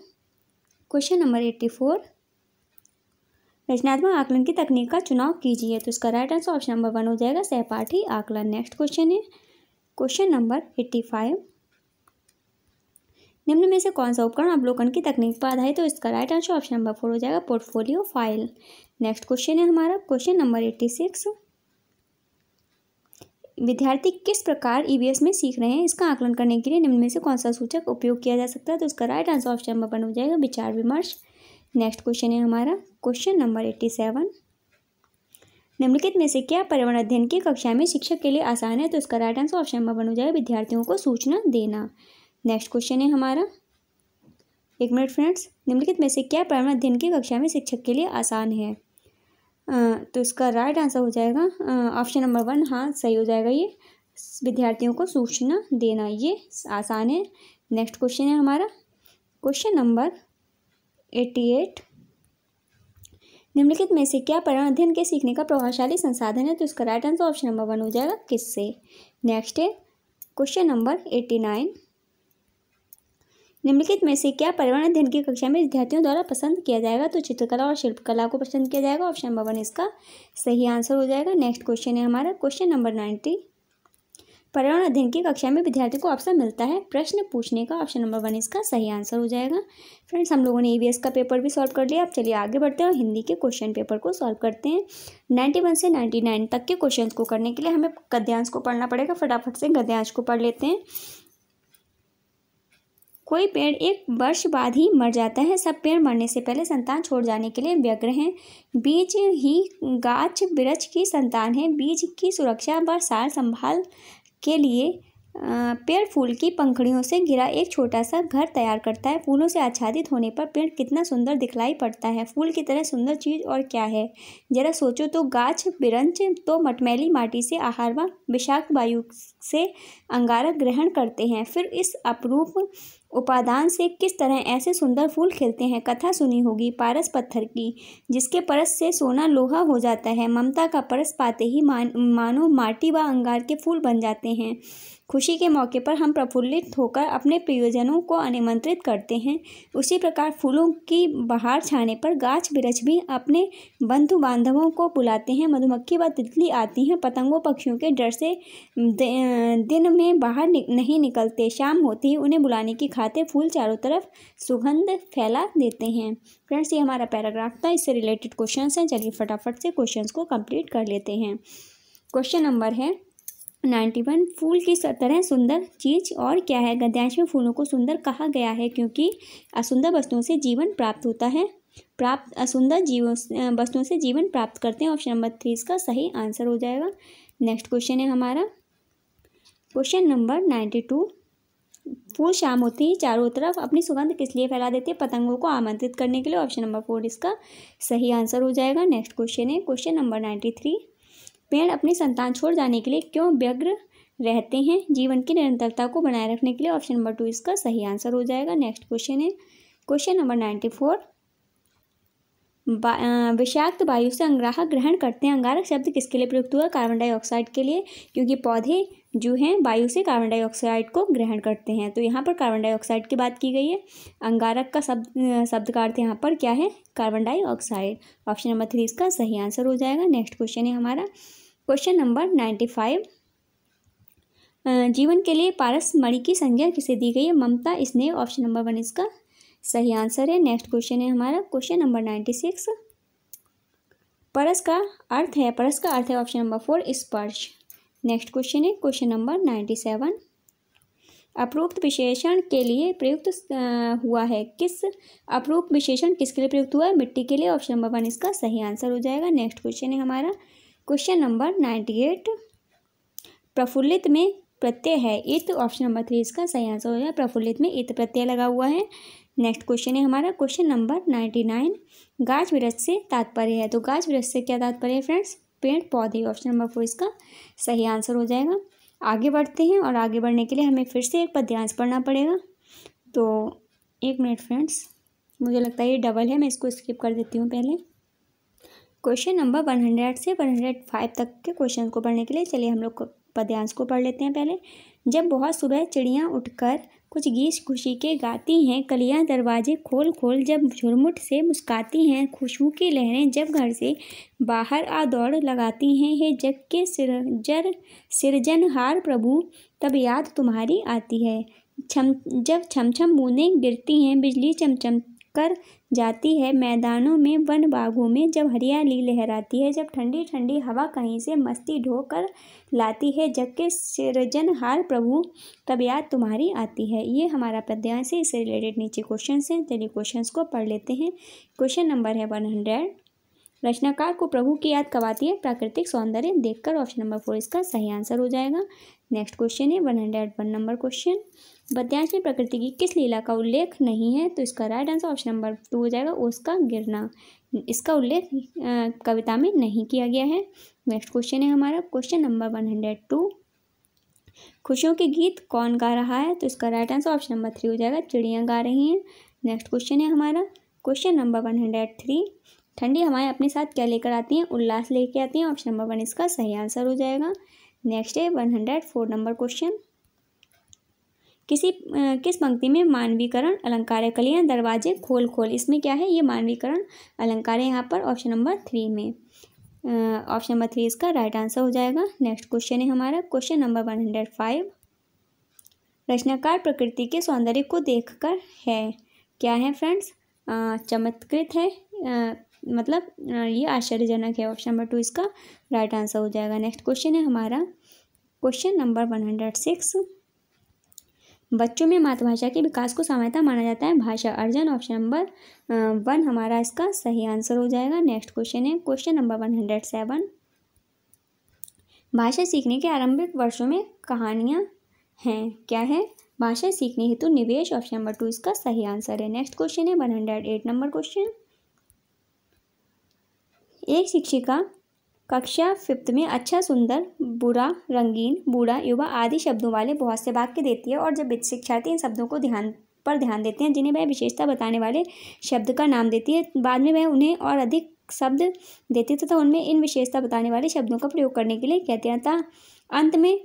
क्वेश्चन नंबर 84। रचनात्मक आकलन की तकनीक का चुनाव कीजिए, तो इसका राइट आंसर ऑप्शन नंबर 1 हो जाएगा, सहपाठी आकलन। नेक्स्ट क्वेश्चन है क्वेश्चन नंबर 85। निम्न में से कौन सा उपकरण अवलोकन की तकनीक पर आधारित है? तो इसका राइट आंसर ऑप्शन नंबर 4 हो जाएगा, पोर्टफोलियो फाइल। नेक्स्ट क्वेश्चन है हमारा क्वेश्चन नंबर 86। विद्यार्थी किस प्रकार ईवीएस में सीख रहे हैं, इसका आकलन करने के लिए निम्न में से कौन सा सूचक उपयोग किया जा सकता है? तो इसका राइट आंसर ऑप्शन नंबर 1 हो जाएगा, विचार विमर्श। नेक्स्ट क्वेश्चन है हमारा क्वेश्चन नंबर 87। निम्नलिखित में से क्या पर्यावरण अध्ययन की कक्षा में शिक्षक के लिए आसान है? तो इसका राइट आंसर ऑप्शन नंबर 1 हो जाएगा, विद्यार्थियों को सूचना देना। नेक्स्ट क्वेश्चन है हमारा, एक मिनट फ्रेंड्स, निम्नलिखित में से क्या पर्यावरण अध्ययन की कक्षा में शिक्षक के लिए आसान है? तो इसका राइट आंसर हो जाएगा ऑप्शन नंबर 1, हाँ सही हो जाएगा, ये विद्यार्थियों को सूचना देना, ये आसान है। नेक्स्ट क्वेश्चन है हमारा क्वेश्चन नंबर 88। निम्नलिखित में से क्या पर्यावरण अध्ययन के सीखने का प्रभावशाली संसाधन है? तो इसका राइट आंसर ऑप्शन नंबर 1 हो जाएगा, किससे। नेक्स्ट है क्वेश्चन नंबर 89। निम्नलिखित में से क्या पर्यावरण अध्ययन की कक्षा में विद्यार्थियों द्वारा पसंद किया जाएगा? तो चित्रकला और शिल्पकला को पसंद किया जाएगा, ऑप्शन नंबर 1 इसका सही आंसर हो जाएगा। नेक्स्ट क्वेश्चन है हमारा क्वेश्चन नंबर 90। पर्यावरण अध्ययन की कक्षा में विद्यार्थियों को अवसर मिलता है प्रश्न पूछने का, ऑप्शन नंबर 1 इसका सही आंसर हो जाएगा। फ्रेंड्स, हम लोगों ने ईवीएस का पेपर भी सॉल्व कर लिया। अब चलिए आगे बढ़ते हैं और हिंदी के क्वेश्चन पेपर को सॉल्व करते हैं। 91 से 99 तक के क्वेश्चन को करने के लिए हमें गद्यांश को पढ़ना पड़ेगा। फटाफट से गद्यांश को पढ़ लेते हैं। कोई पेड़ 1 वर्ष बाद ही मर जाता है, सब पेड़ मरने से पहले संतान छोड़ जाने के लिए व्यग्र हैं। बीज ही गाछ वृक्ष की संतान है, बीज की सुरक्षा व सार संभाल के लिए पेड़ फूल की पंखुड़ियों से घिरा एक छोटा सा घर तैयार करता है। फूलों से आच्छादित होने पर पेड़ कितना सुंदर दिखलाई पड़ता है। फूल की तरह सुंदर चीज और क्या है, जरा सोचो तो। गाछ बिरंच तो मटमैली माटी से आहार व विषाक्त वायु से अंगारक ग्रहण करते हैं, फिर इस अपरूप उपादान से किस तरह ऐसे सुंदर फूल खिलते हैं। कथा सुनी होगी पारस पत्थर की, जिसके परस से सोना लोहा हो जाता है। ममता का परस पाते ही मानो माटी व अंगार के फूल बन जाते हैं। खुशी के मौके पर हम प्रफुल्लित होकर अपने प्रियजनों को निमंत्रित करते हैं। उसी प्रकार फूलों की बहार छाने पर गाछ बिरछ भी अपने बंधु बांधवों को बुलाते हैं। मधुमक्खी व तितली आती हैं। पतंगों पक्षियों के डर से दिन में बाहर नहीं निकलते। शाम होते ही उन्हें बुलाने की खातिर फूल चारों तरफ सुगंध फैला देते हैं। फ्रेंड्स, ये हमारा पैराग्राफ था, इससे रिलेटेड क्वेश्चंस हैं। चलिए फटाफट से क्वेश्चंस को कंप्लीट कर लेते हैं। क्वेश्चन नंबर है 91, फूल की तरह सुंदर चीज और क्या है। गद्यांश में फूलों को सुंदर कहा गया है क्योंकि असुंदर वस्तुओं से जीवन प्राप्त होता है। असुंदर वस्तुओं से जीवन प्राप्त करते हैं। ऑप्शन नंबर 3 इसका सही आंसर हो जाएगा। नेक्स्ट क्वेश्चन है हमारा क्वेश्चन नंबर 92, फूल शाम होते ही चारों तरफ अपनी सुगंध किस लिए फैला देते हैं। पतंगों को आमंत्रित करने के लिए। ऑप्शन नंबर 4 इसका सही आंसर हो जाएगा। नेक्स्ट क्वेश्चन है क्वेश्चन नंबर 93, पेड़ अपनी संतान छोड़ जाने के लिए क्यों व्यग्र रहते हैं। जीवन की निरंतरता को बनाए रखने के लिए। ऑप्शन नंबर 2 इसका सही आंसर हो जाएगा। नेक्स्ट क्वेश्चन है क्वेश्चन नंबर 94, विषाक्त वायु से अंगारक ग्रहण करते हैं। अंगारक शब्द किसके लिए प्रयुक्त हुआ। कार्बन डाइऑक्साइड के लिए, क्योंकि पौधे जो हैं वायु से कार्बन डाइऑक्साइड को ग्रहण करते हैं। तो यहाँ पर कार्बन डाइऑक्साइड की बात की गई है। अंगारक का शब्द का अर्थ यहाँ पर क्या है, कार्बन डाइऑक्साइड। ऑप्शन नंबर 3 इसका सही आंसर हो जाएगा। नेक्स्ट क्वेश्चन है हमारा क्वेश्चन नंबर 95, जीवन के लिए पारस मणि की संज्ञा किसे दी गई है। ममता, स्नेह। ऑप्शन नंबर 1 इसका सही आंसर है। नेक्स्ट क्वेश्चन है हमारा क्वेश्चन नंबर 96, परस का अर्थ है। ऑप्शन नंबर 4 स्पर्श। नेक्स्ट क्वेश्चन है क्वेश्चन नंबर 97, अपरूप विशेषण के लिए प्रयुक्त हुआ है। अपरूप विशेषण किसके लिए प्रयुक्त हुआ है। मिट्टी के लिए। ऑप्शन नंबर 1 इसका सही आंसर हो जाएगा। नेक्स्ट क्वेश्चन है हमारा क्वेश्चन नंबर 98, प्रफुल्लित में प्रत्यय है इत। ऑप्शन नंबर 3 इसका सही आंसर हो जाएगा। प्रफुल्लित में इत प्रत्यय लगा हुआ है। नेक्स्ट क्वेश्चन है हमारा क्वेश्चन नंबर 99, गाछ वृक्ष से तात्पर्य है। तो गाछ वृक्ष से क्या तात्पर्य है फ्रेंड्स, पेड़ पौधे। ऑप्शन नंबर 4 इसका सही आंसर हो जाएगा। आगे बढ़ते हैं और आगे बढ़ने के लिए हमें फिर से एक पद्यांश पढ़ना पड़ेगा। तो 1 मिनट फ्रेंड्स, मुझे लगता है ये डबल है, मैं इसको स्किप कर देती हूँ पहले। क्वेश्चन नंबर 100 से 105 तक के क्वेश्चन को पढ़ने के लिए चलिए हम लोग पद्यांश को पढ़ लेते हैं पहले। जब बहुत सुबह चिड़ियाँ उठकर कुछ गीत खुशी के गाती हैं, कलियाँ दरवाजे खोल खोल जब झुरमुट से मुस्काती हैं, खुशबू की लहरें जब घर से बाहर आ दौड़ लगाती हैं, हे जग के सिरजनहार प्रभु तब याद तुम्हारी आती है। जब छम छम बूंदें गिरती हैं, बिजली चमचम कर जाती है मैदानों में वन बागों में, जब हरियाली लहराती है, जब ठंडी ठंडी हवा कहीं से मस्ती ढोकर लाती है, जग के सृजनहार प्रभु तब याद तुम्हारी आती है। ये हमारा पद्यांश है, इससे रिलेटेड नीचे क्वेश्चंस हैं। चलिए क्वेश्चंस को पढ़ लेते हैं। क्वेश्चन नंबर है 100, रचनाकार को प्रभु की याद कब आती है। प्राकृतिक सौंदर्य देखकर। ऑप्शन नंबर 4 इसका सही आंसर हो जाएगा। नेक्स्ट क्वेश्चन है 101 नंबर क्वेश्चन, पद्यांश में प्रकृति की किस लीला का उल्लेख नहीं है। तो इसका राइट आंसर ऑप्शन नंबर 2 हो जाएगा, ओस का गिरना। इसका उल्लेख कविता में नहीं किया गया है। नेक्स्ट क्वेश्चन है हमारा क्वेश्चन नंबर 102, खुशियों के गीत कौन गा रहा है। तो इसका राइट आंसर ऑप्शन नंबर 3 हो जाएगा, चिड़ियाँ गा रही हैं। नेक्स्ट क्वेश्चन है हमारा क्वेश्चन नंबर 103, ठंडी हवाएं अपने साथ क्या लेकर आती हैं। उल्लास लेके आती हैं। ऑप्शन नंबर 1 इसका सही आंसर हो जाएगा। नेक्स्ट है 104 नंबर क्वेश्चन, किस पंक्ति में मानवीकरण अलंकार है। कलियां दरवाजे खोल खोल, इसमें क्या है, ये मानवीकरण अलंकार है यहाँ पर ऑप्शन नंबर 3 में। ऑप्शन नंबर 3 इसका राइट आंसर हो जाएगा। नेक्स्ट क्वेश्चन है हमारा क्वेश्चन नंबर 105, रचनाकार प्रकृति के सौंदर्य को देखकर है क्या है फ्रेंड्स, चमत्कृत है, मतलब ये आश्चर्यजनक है। ऑप्शन नंबर 2 इसका राइट आंसर हो जाएगा। नेक्स्ट क्वेश्चन है हमारा क्वेश्चन नंबर 106, बच्चों में मातृभाषा के विकास को सहायता माना जाता है भाषा अर्जन। ऑप्शन नंबर 1 हमारा इसका सही आंसर हो जाएगा। नेक्स्ट क्वेश्चन है क्वेश्चन नंबर 107, भाषा सीखने के आरंभिक वर्षों में कहानियाँ हैं। क्या है? भाषा सीखने हेतु निवेश। ऑप्शन नंबर 2 इसका सही आंसर है। नेक्स्ट क्वेश्चन है 108 नंबर क्वेश्चन। एक शिक्षिका कक्षा 5th में अच्छा, सुंदर, बुरा, रंगीन, बूढ़ा, युवा आदि शब्दों वाले बहुत से वाक्य देती है और जब शिक्षार्थी इन शब्दों को ध्यान देते हैं जिन्हें वह विशेषता बताने वाले शब्द का नाम देती है, बाद में वह उन्हें और अधिक शब्द देती है तथा उनमें इन विशेषता बताने वाले शब्दों का प्रयोग करने के लिए कहते हैं तथा अंत में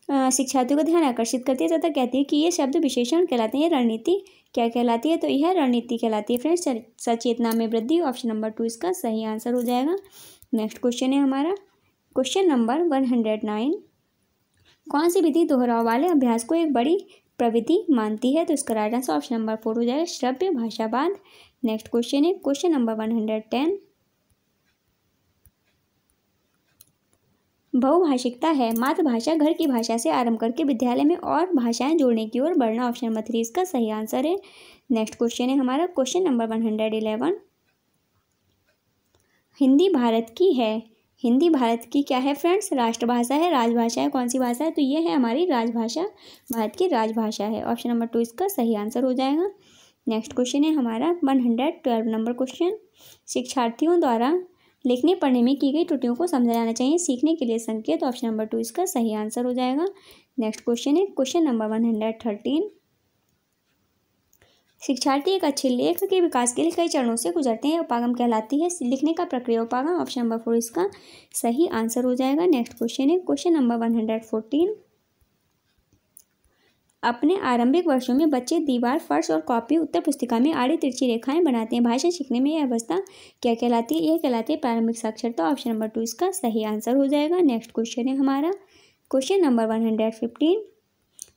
शिक्षार्थियों का ध्यान आकर्षित करती है तथा कहती है कि ये शब्द विशेषण कहलाते हैं। ये रणनीति क्या कहलाती है? तो यह रणनीति कहलाती है फ्रेंड्स सचेतना में वृद्धि। ऑप्शन नंबर 2 इसका सही आंसर हो जाएगा। नेक्स्ट क्वेश्चन है हमारा क्वेश्चन नंबर 109। कौन सी विधि दोहराव वाले अभ्यास को एक बड़ी प्रविधि मानती है? तो इसका राइट आंसर ऑप्शन नंबर 4 हो जाएगा, श्रव्य भाषावाद। नेक्स्ट क्वेश्चन है क्वेश्चन नंबर 110। बहुभाषिकता है मातृभाषा घर की भाषा से आरंभ करके विद्यालय में और भाषाएं जोड़ने की ओर बढ़ना। ऑप्शन नंबर 3 इसका सही आंसर है। नेक्स्ट क्वेश्चन है हमारा क्वेश्चन नंबर 111। हिंदी भारत की है। हिंदी भारत की क्या है फ्रेंड्स? राष्ट्रभाषा है, राजभाषा है, कौन सी भाषा है? तो ये है हमारी राजभाषा, भारत की राजभाषा है। ऑप्शन नंबर 2 इसका सही आंसर हो जाएगा। नेक्स्ट क्वेश्चन है हमारा 112 नंबर क्वेश्चन। शिक्षार्थियों द्वारा लिखने पढ़ने में की गई त्रुटियों को समझा जाना चाहिए, सीखने के लिए संकेत। ऑप्शन नंबर 2 इसका सही आंसर हो जाएगा। नेक्स्ट क्वेश्चन है क्वेश्चन नंबर 113। शिक्षार्थी एक अच्छे लेख के विकास के लिए कई चरणों से गुजरते हैं, उपागम कहलाती है लिखने का प्रक्रिया उपागम। ऑप्शन नंबर 4 इसका सही आंसर हो जाएगा। नेक्स्ट क्वेश्चन है क्वेश्चन नंबर 114। अपने आरंभिक वर्षों में बच्चे दीवार, फर्श और कॉपी उत्तर पुस्तिका में आड़ी तिरछी रेखाएं बनाते हैं। भाषा सीखने में यह अवस्था क्या कहलाती है? यह कहलाती है प्रारंभिक साक्षरता। ऑप्शन नंबर 2 इसका सही आंसर हो जाएगा। नेक्स्ट क्वेश्चन है हमारा क्वेश्चन नंबर 115।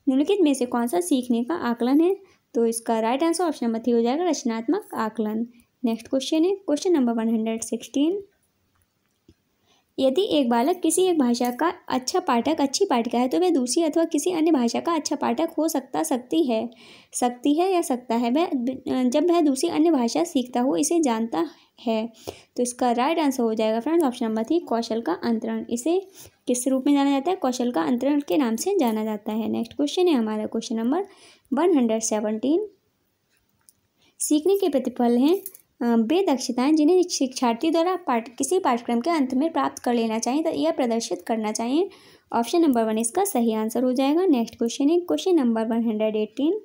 निम्नलिखित में से कौन सा सीखने का आकलन है? तो इसका राइट आंसर ऑप्शन नंबर 3 हो जाएगा, रचनात्मक आकलन। नेक्स्ट क्वेश्चन है क्वेश्चन नंबर 116। यदि एक बालक किसी एक भाषा का अच्छा पाठक, अच्छी पाठिका है तो वह दूसरी अथवा किसी अन्य भाषा का अच्छा पाठक हो सकता, सकती है या सकता है वह जब वह दूसरी अन्य भाषा सीखता हो, इसे जानता है। तो इसका राइट आंसर हो जाएगा फ्रेंड्स ऑप्शन नंबर 3, कौशल का अंतरण। इसे किस रूप में जाना जाता है? कौशल का अंतरण के नाम से जाना जाता है। नेक्स्ट क्वेश्चन है हमारा क्वेश्चन नंबर 117। सीखने के प्रतिफल हैं वे दक्षताएं जिन्हें शिक्षार्थी द्वारा किसी पाठ्यक्रम के अंत में प्राप्त कर लेना चाहिए तो यह प्रदर्शित करना चाहिए। ऑप्शन नंबर 1 इसका सही आंसर हो जाएगा। नेक्स्ट क्वेश्चन है क्वेश्चन नंबर 118।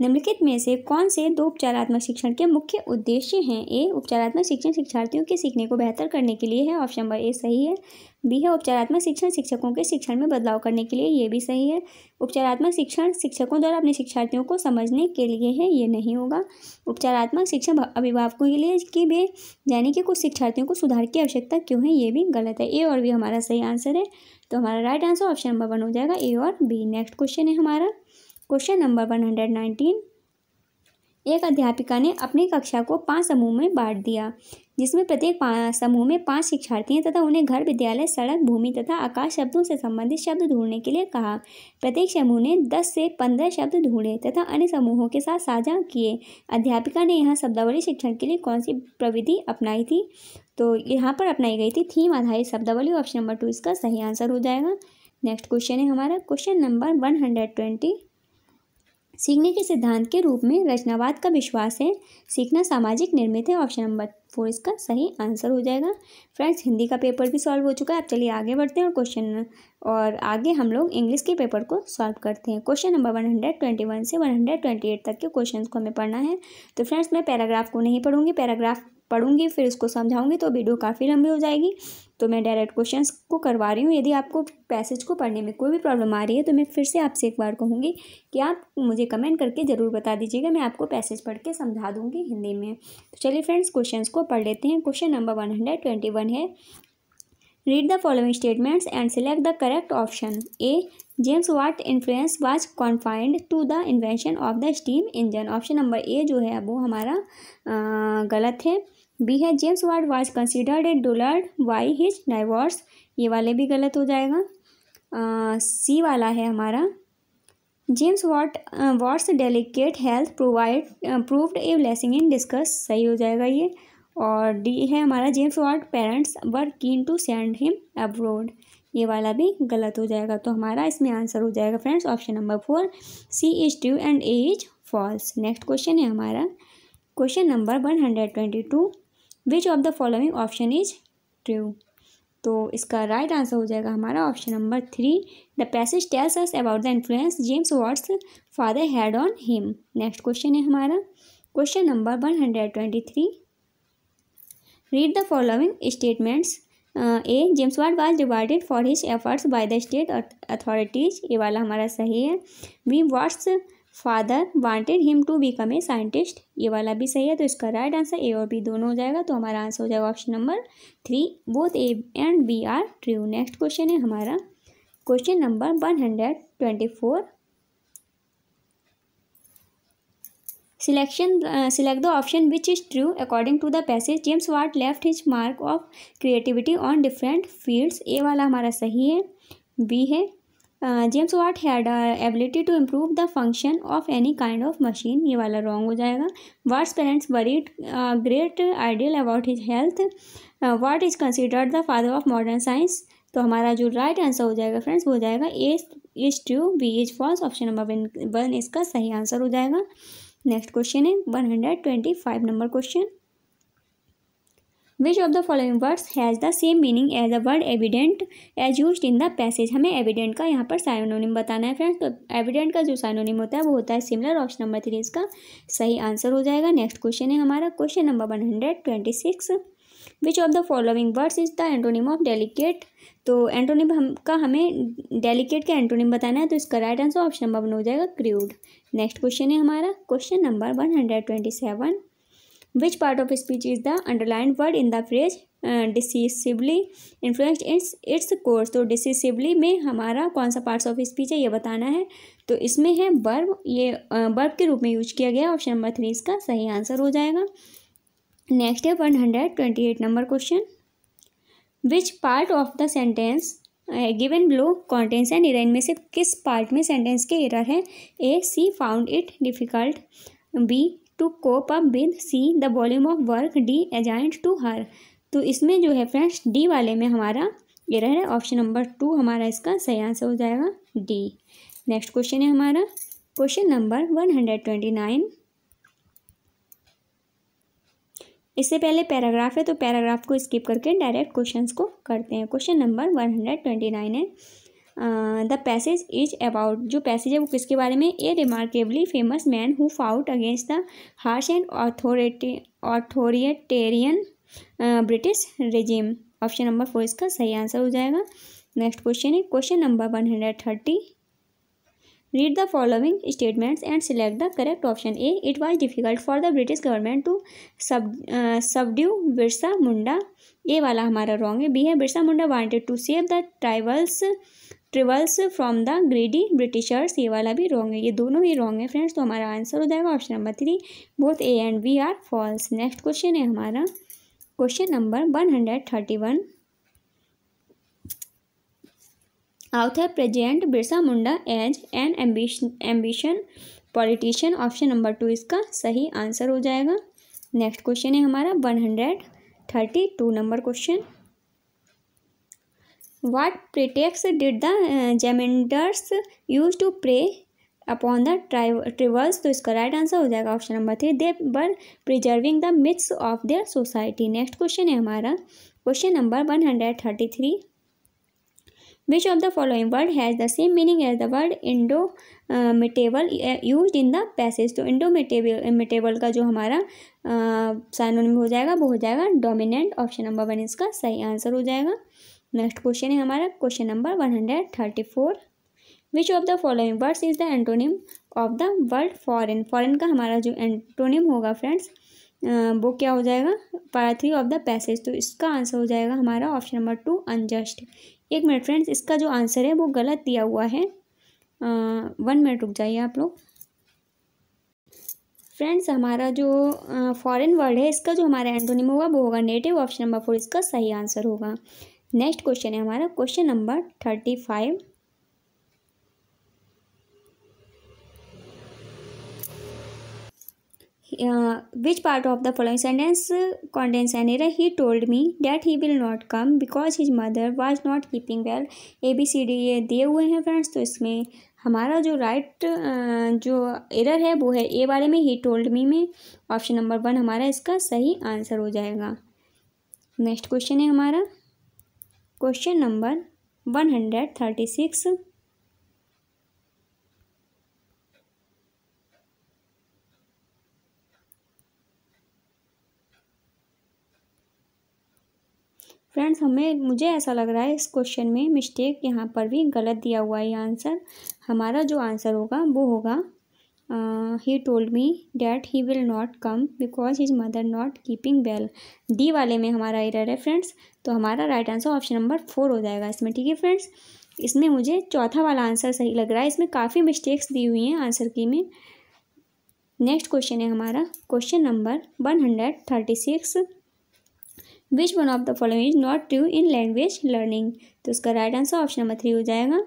निम्नलिखित में से कौन से दो उपचारात्मक शिक्षण के मुख्य उद्देश्य हैं? ए, उपचारात्मक शिक्षण शिक्षार्थियों के सीखने को बेहतर करने के लिए है। ऑप्शन नंबर ए सही है। बी है उपचारात्मक शिक्षण शिक्षकों के शिक्षण में बदलाव करने के लिए, ये भी सही है। उपचारात्मक शिक्षण शिक्षकों द्वारा अपने शिक्षार्थियों को समझने के लिए है, ये नहीं होगा। उपचारात्मक शिक्षण अभिभावकों के लिए कि वे जाने कि कुछ शिक्षार्थियों को सुधार की आवश्यकता क्यों है, ये भी गलत है। ए और बी हमारा सही आंसर है। तो हमारा राइट आंसर ऑप्शन नंबर 1 हो जाएगा, ए और बी। नेक्स्ट क्वेश्चन है हमारा क्वेश्चन नंबर 119। एक अध्यापिका ने अपनी कक्षा को 5 समूह में बांट दिया, जिसमें प्रत्येक समूह में 5 शिक्षार्थी हैं तथा उन्हें घर, विद्यालय, सड़क, भूमि तथा आकाश शब्दों से संबंधित शब्द ढूंढने के लिए कहा। प्रत्येक समूह ने 10 से 15 शब्द ढूंढे तथा अन्य समूहों के साथ साझा किए। अध्यापिका ने यहाँ शब्दावली शिक्षण के लिए कौन सी प्रविधि अपनाई थी? तो यहाँ पर अपनाई गई थी थीम आधारित शब्दावली। ऑप्शन नंबर 2 इसका सही आंसर हो जाएगा। नेक्स्ट क्वेश्चन है हमारा क्वेश्चन नंबर 120। सीखने के सिद्धांत के रूप में रचनावाद का विश्वास है, सीखना सामाजिक निर्मित है। ऑप्शन नंबर 4 इसका सही आंसर हो जाएगा। फ्रेंड्स, हिंदी का पेपर भी सॉल्व हो चुका है। अब चलिए आगे बढ़ते हैं और आगे हम लोग इंग्लिश के पेपर को सॉल्व करते हैं। क्वेश्चन नंबर 121 से 128 तक के क्वेश्चंस को हमें पढ़ना है। तो फ्रेंड्स, मैं पैराग्राफ को नहीं पढ़ूंगी, पैराग्राफ पढ़ूंगी फिर उसको समझाऊंगी तो वीडियो काफ़ी लंबी हो जाएगी। तो मैं डायरेक्ट क्वेश्चंस को करवा रही हूँ। यदि आपको पैसेज को पढ़ने में कोई भी प्रॉब्लम आ रही है तो मैं फिर से आपसे एक बार कहूँगी कि आप मुझे कमेंट करके ज़रूर बता दीजिएगा, मैं आपको पैसेज पढ़ के समझा दूँगी हिंदी में। तो चलिए फ्रेंड्स, क्वेश्चंस को पढ़ लेते हैं। क्वेश्चन नंबर 121 है, read the following statements and select the correct option. A, James Watt influence was confined to the invention of the steam engine. Option number A जो है वो हमारा गलत है। बी है, James Watt was considered a dullard by his neighbours, ये वाले भी गलत हो जाएगा। सी वाला है हमारा, James Watt's delicate health proved a blessing in disguise, सही हो जाएगा ये। और डी है हमारा, James Watt parents were keen to send him abroad, ये वाला भी गलत हो जाएगा। तो हमारा इसमें आंसर हो जाएगा friends option number 4, C is true and A is false. Next question है हमारा question number 122, which of the following option is true. तो इसका राइट आंसर हो जाएगा हमारा option number 3, the passage tells us about the influence James Watt's father had on him. Next question है हमारा question number 123, read the following statements. A, James Watt was rewarded for his efforts by the state authorities, ये वाला हमारा सही है। B, Watt's father wanted him to become a scientist, ये वाला भी सही है। तो इसका राइट आंसर ए और बी दोनों हो जाएगा। तो हमारा आंसर हो जाएगा option number 3, both A and B are true. Next question है हमारा question number 124, select the option which is true according to the passage. James Watt left his mark of creativity on different fields, A वाला हमारा सही है। B है, James Watt had ability to improve the function of any kind of machine, ये वाला wrong हो जाएगा। Watt's parents worried great ideal about his health, Watt is considered the father of modern science. तो हमारा जो right answer हो जाएगा friends वो हो जाएगा A is true, B is false, option number 1 इसका सही आंसर हो जाएगा। नेक्स्ट क्वेश्चन है 125 number question, which of the following words has the same meaning as the word evident as used in the passage. हमें evident का यहाँ पर synonym बताना है फ्रेंड्स। तो एविडेंट का जो साइनोनिम होता है वो होता है सिमिलर, ऑप्शन नंबर 3 इसका सही आंसर हो जाएगा। नेक्स्ट क्वेश्चन है हमारा question number 126, which of the following words is the antonym of delicate. तो एंटोनिम हमें डेलिकेट का एंटोनिम बताना है। तो इसका राइट आंसर ऑप्शन नंबर 1 हो जाएगा क्रूड। नेक्स्ट क्वेश्चन है हमारा question number 127, which part of speech is the underlined word in the phrase decisively influenced its course. तो डिसिसिवली में हमारा कौन सा पार्ट्स ऑफ स्पीच है ये बताना है। तो इसमें है वर्ब, ये वर्ब के रूप में यूज किया गया, ऑप्शन नंबर 3 इसका सही आंसर हो जाएगा। नेक्स्ट है 128 number question, which part of the sentence given below contains and error. इनमें से किस पार्ट में सेंटेंस के एरर है। A, she found it difficult, B to cope up with, C the volume of work, D adjacent to her. तो इसमें जो है फ्रेंड्स डी वाले में हमारा एरर है, ऑप्शन नंबर 2 हमारा इसका सही आंसर हो जाएगा डी। नेक्स्ट क्वेश्चन है हमारा क्वेश्चन नंबर 129, इससे पहले पैराग्राफ है तो पैराग्राफ को स्किप करके डायरेक्ट क्वेश्चंस को करते हैं। क्वेश्चन नंबर 129 है, द पैसेज इज अबाउट, जो पैसेज है वो किसके बारे में। A, remarkably famous man who fought against the harsh and authoritarian British regime, option number 4 इसका सही आंसर हो जाएगा। नेक्स्ट क्वेश्चन है question number 130, read the following statements and select the correct option. A, it was difficult for the British government to subdue Birsa Munda, ये वाला हमारा wrong है। B है, Birsa Munda wanted to save the tribals from the greedy Britishers, ये वाला भी wrong है। ये दोनों ही रॉन्ग है फ्रेंड्स। तो हमारा आंसर हो जाएगा option number 3, both A and B are false. Next question है हमारा question number 131, author present Birsa Munda as an ambition politician, option number 2 इसका सही आंसर हो जाएगा। नेक्स्ट क्वेश्चन है हमारा 132 number question, what pretext did the zamindars use to prey upon the tribals. तो इसका राइट आंसर हो जाएगा option number 3, they were preserving the myths of their society. Next question है हमारा question number 133, which of the following word has the same meaning as the word indomitable used in the passage. तो indomitable का जो हमारा synonym हो जाएगा वो हो जाएगा डोमिनेंट, ऑप्शन नंबर 1 इसका सही आंसर हो जाएगा। नेक्स्ट क्वेश्चन है हमारा question number 134, which of the following words is the antonym of the word foreign. Foreign का हमारा जो एंटोनिम होगा फ्रेंड्स वो क्या हो जाएगा, पार्ट 3 ऑफ द पैसेज। तो इसका आंसर हो जाएगा हमारा ऑप्शन नंबर 2 अनजस्ट। एक मिनट फ्रेंड्स, इसका जो आंसर है वो गलत दिया हुआ है, 1 मिनट रुक जाइए आप लोग। फ्रेंड्स हमारा जो फॉरेन वर्ड है इसका जो हमारा एंटोनिम होगा वो होगा नेटिव, ऑप्शन नंबर 4 इसका सही आंसर होगा। नेक्स्ट क्वेश्चन है हमारा question number 35, Which part of the following sentence contains an error? He told me that he will not come because his mother was not keeping well. ABCD ये दिए हुए हैं friends, तो इसमें हमारा जो राइट जो एरर है वो है ए वाले में, ही टोल्ड मी में। ऑप्शन नंबर 1 हमारा इसका सही आंसर हो जाएगा। नेक्स्ट क्वेश्चन है हमारा क्वेश्चन नंबर 136। फ्रेंड्स मुझे ऐसा लग रहा है इस क्वेश्चन में मिस्टेक यहाँ पर भी गलत दिया हुआ है। ये आंसर हमारा जो आंसर होगा वो होगा he told me that he will not come because his mother not keeping well. D वाले में हमारा एरर है फ्रेंड्स, तो हमारा राइट आंसर ऑप्शन नंबर 4 हो जाएगा इसमें। ठीक है फ्रेंड्स, इसमें मुझे चौथा वाला आंसर सही लग रहा है, इसमें काफ़ी मिस्टेक्स दी हुई हैं आंसर की में। नेक्स्ट क्वेश्चन है हमारा question number 136। Which one of the following is not true in language learning? तो इसका राइट आंसर ऑप्शन नंबर 3 हो जाएगा।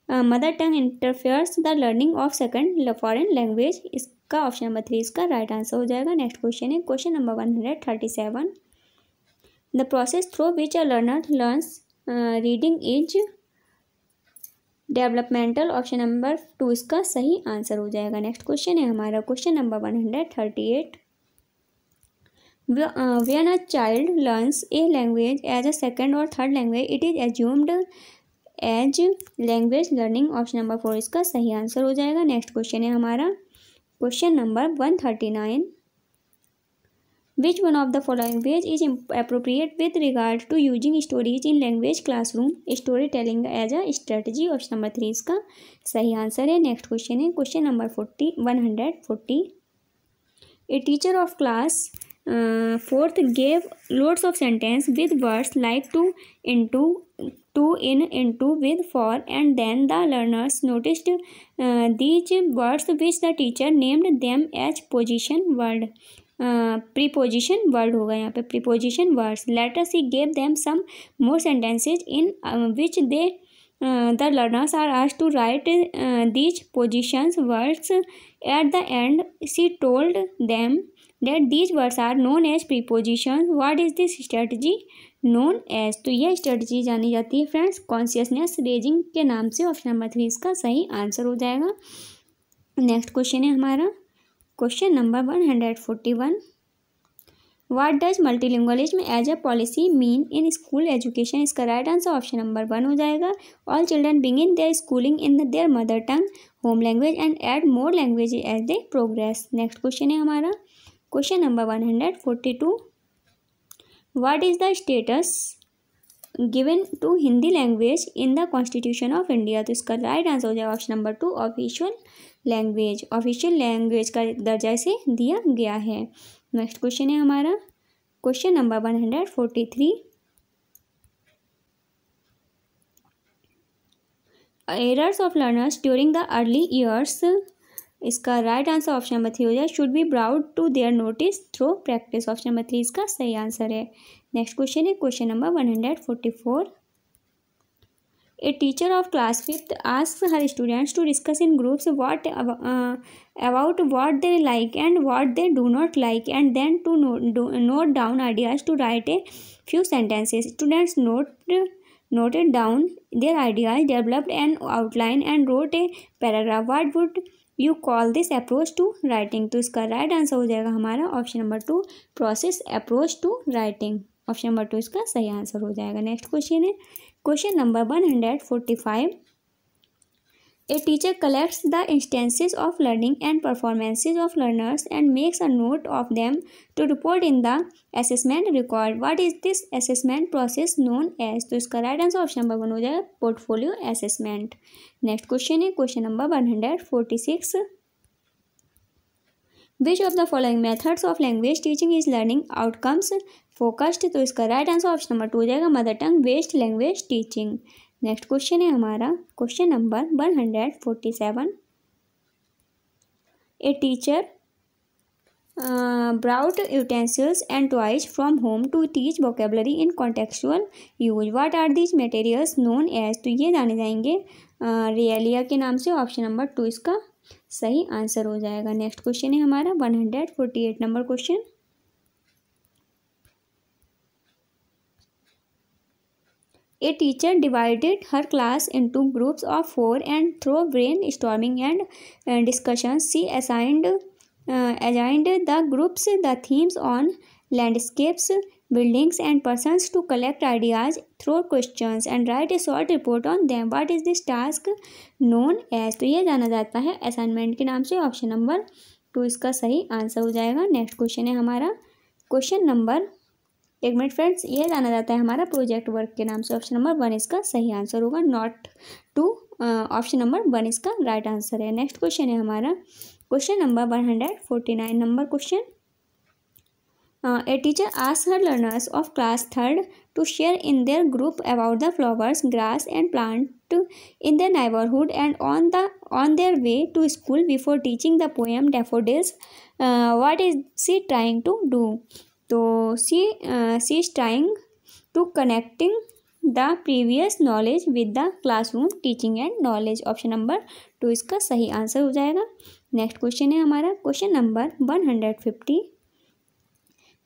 Mother tongue interferes the learning of second foreign language, इसका ऑप्शन नंबर 3 इसका राइट आंसर हो जाएगा। नेक्स्ट क्वेश्चन है question number 137। The process through which a learner learns reading is developmental, option number 2 इसका सही answer हो जाएगा। नेक्स्ट क्वेश्चन है हमारा question number 138। When a child learns a language as a second or third language, it is assumed as language learning, option number 4 इसका सही answer हो जाएगा। नेक्स्ट क्वेश्चन है हमारा question number 139। Which one of the following ways is appropriate with regard to using stories in language classroom? Storytelling as a strategy, option number 3 इसका सही answer है। Next question है question number 140। A teacher of class 4th gave loads of sentence with words like to, into, into, with, for, and then the learners noticed these words which the teacher named them as position word. Preposition word होगा यहाँ पे, preposition words. Later she gave them some more sentences in which they the learners are asked to write these positions words. At the end she told them that these words are known as prepositions. What is this strategy known as? तो यह strategy जानी जाती है friends consciousness raising के नाम से, option number 3 इसका सही आंसर हो जाएगा। नेक्स्ट क्वेश्चन है हमारा question number 141। What does multilingualism as a policy mean in school education? इसका राइट आंसर ऑप्शन नंबर 1 हो जाएगा। All children begin their schooling in their mother tongue home language and add more language as they progress. Next question है हमारा question number 142। What is the status given to Hindi language in the constitution of India? तो इसका right answer हो जाएगा option number 2 official language. Official language का दर्जा इसे दिया गया है। नेक्स्ट क्वेश्चन है हमारा question number 143। Errors of learners during the early years, इसका राइट आंसर ऑप्शन नंबर 3 हो जाए should be brought to their notice through practice, option number 3 इसका सही आंसर है। नेक्स्ट क्वेश्चन है question number 144। A teacher of class 5th asks her students to discuss in groups about what they like and what they do not like, and then to note down ideas to write a few sentences. Students noted down their ideas, developed an outline and wrote a paragraph. What would you call this approach to writing? तो इसका right answer हो जाएगा हमारा option number 2 process approach to writing, option number 2 इसका सही answer हो जाएगा। Next question है question number 145। A teacher collects the instances of learning and performances of learners and makes a note of them to report in the assessment record. What is this assessment process known as? तो इसका right answer option number 1 हो जाएगा portfolio assessment. Next question है question number 146। Which of the following methods of language teaching is learning outcomes focused? तो इसका right answer option number 2 हो जाएगा mother tongue based language teaching. Next question है हमारा question number 147। A teacher brought utensils and toys from home to teach vocabulary in contextual use. What are these materials known as? तो ये जाने जाएंगे रेलिया के नाम से, ऑप्शन नंबर 2 इसका सही आंसर हो जाएगा। नेक्स्ट क्वेश्चन है हमारा 148 number question. A teacher divided her class into groups of 4 and through brainstorming and discussions she assigned the groups the themes on landscapes, buildings and persons to collect ideas through questions and write a short report on them. What is this task known as? तो ये जाना जाता है assignment के नाम से। Option number 2 इसका सही आंसर हो जाएगा। नेक्स्ट क्वेश्चन है हमारा क्वेश्चन नंबर, एक मिनट फ्रेंड्स, ये जाना जाता है हमारा प्रोजेक्ट वर्क के नाम से। ऑप्शन नंबर 1 इसका सही आंसर होगा, नॉट 2। ऑप्शन नंबर 1 इसका राइट आंसर है। नेक्स्ट क्वेश्चन है हमारा question number 149 number question. A teacher asked her learners of class 3rd to share in their group about the flowers, grass and plant in their neighborhood and on their way to school before teaching the poem Daffodils. What is she trying to do? तो she is trying to connecting the previous knowledge with the classroom teaching and knowledge. Option number 2 इसका सही answer हो जाएगा। Next question है हमारा question number 150।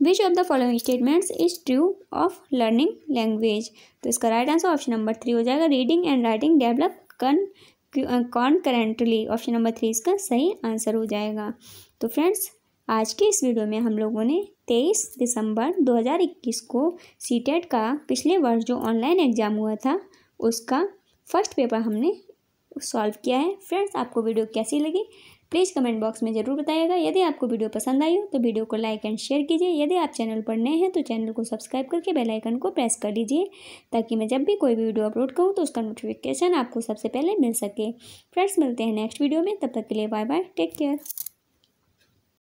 Which of the following statements is true of learning language? तो इसका right answer option number 3 हो जाएगा। Reading and writing develop concurrently. Option number 3 इसका सही आंसर हो जाएगा। तो फ्रेंड्स, आज के इस वीडियो में हम लोगों ने 23 दिसंबर 2021 को सीटेट का पिछले वर्ष जो ऑनलाइन एग्ज़ाम हुआ था उसका फर्स्ट पेपर हमने सॉल्व किया है। फ्रेंड्स, आपको वीडियो कैसी लगी प्लीज़ कमेंट बॉक्स में ज़रूर बताइएगा। यदि आपको वीडियो पसंद आई हो तो वीडियो को लाइक एंड शेयर कीजिए। यदि आप चैनल पर नए हैं तो चैनल को सब्सक्राइब करके बेल आइकन को प्रेस कर लीजिए ताकि मैं जब भी कोई भी वीडियो अपलोड करूँ तो उसका नोटिफिकेशन आपको सबसे पहले मिल सके। फ्रेंड्स, मिलते हैं नेक्स्ट वीडियो में, तब तक के लिए बाय बाय, टेक केयर।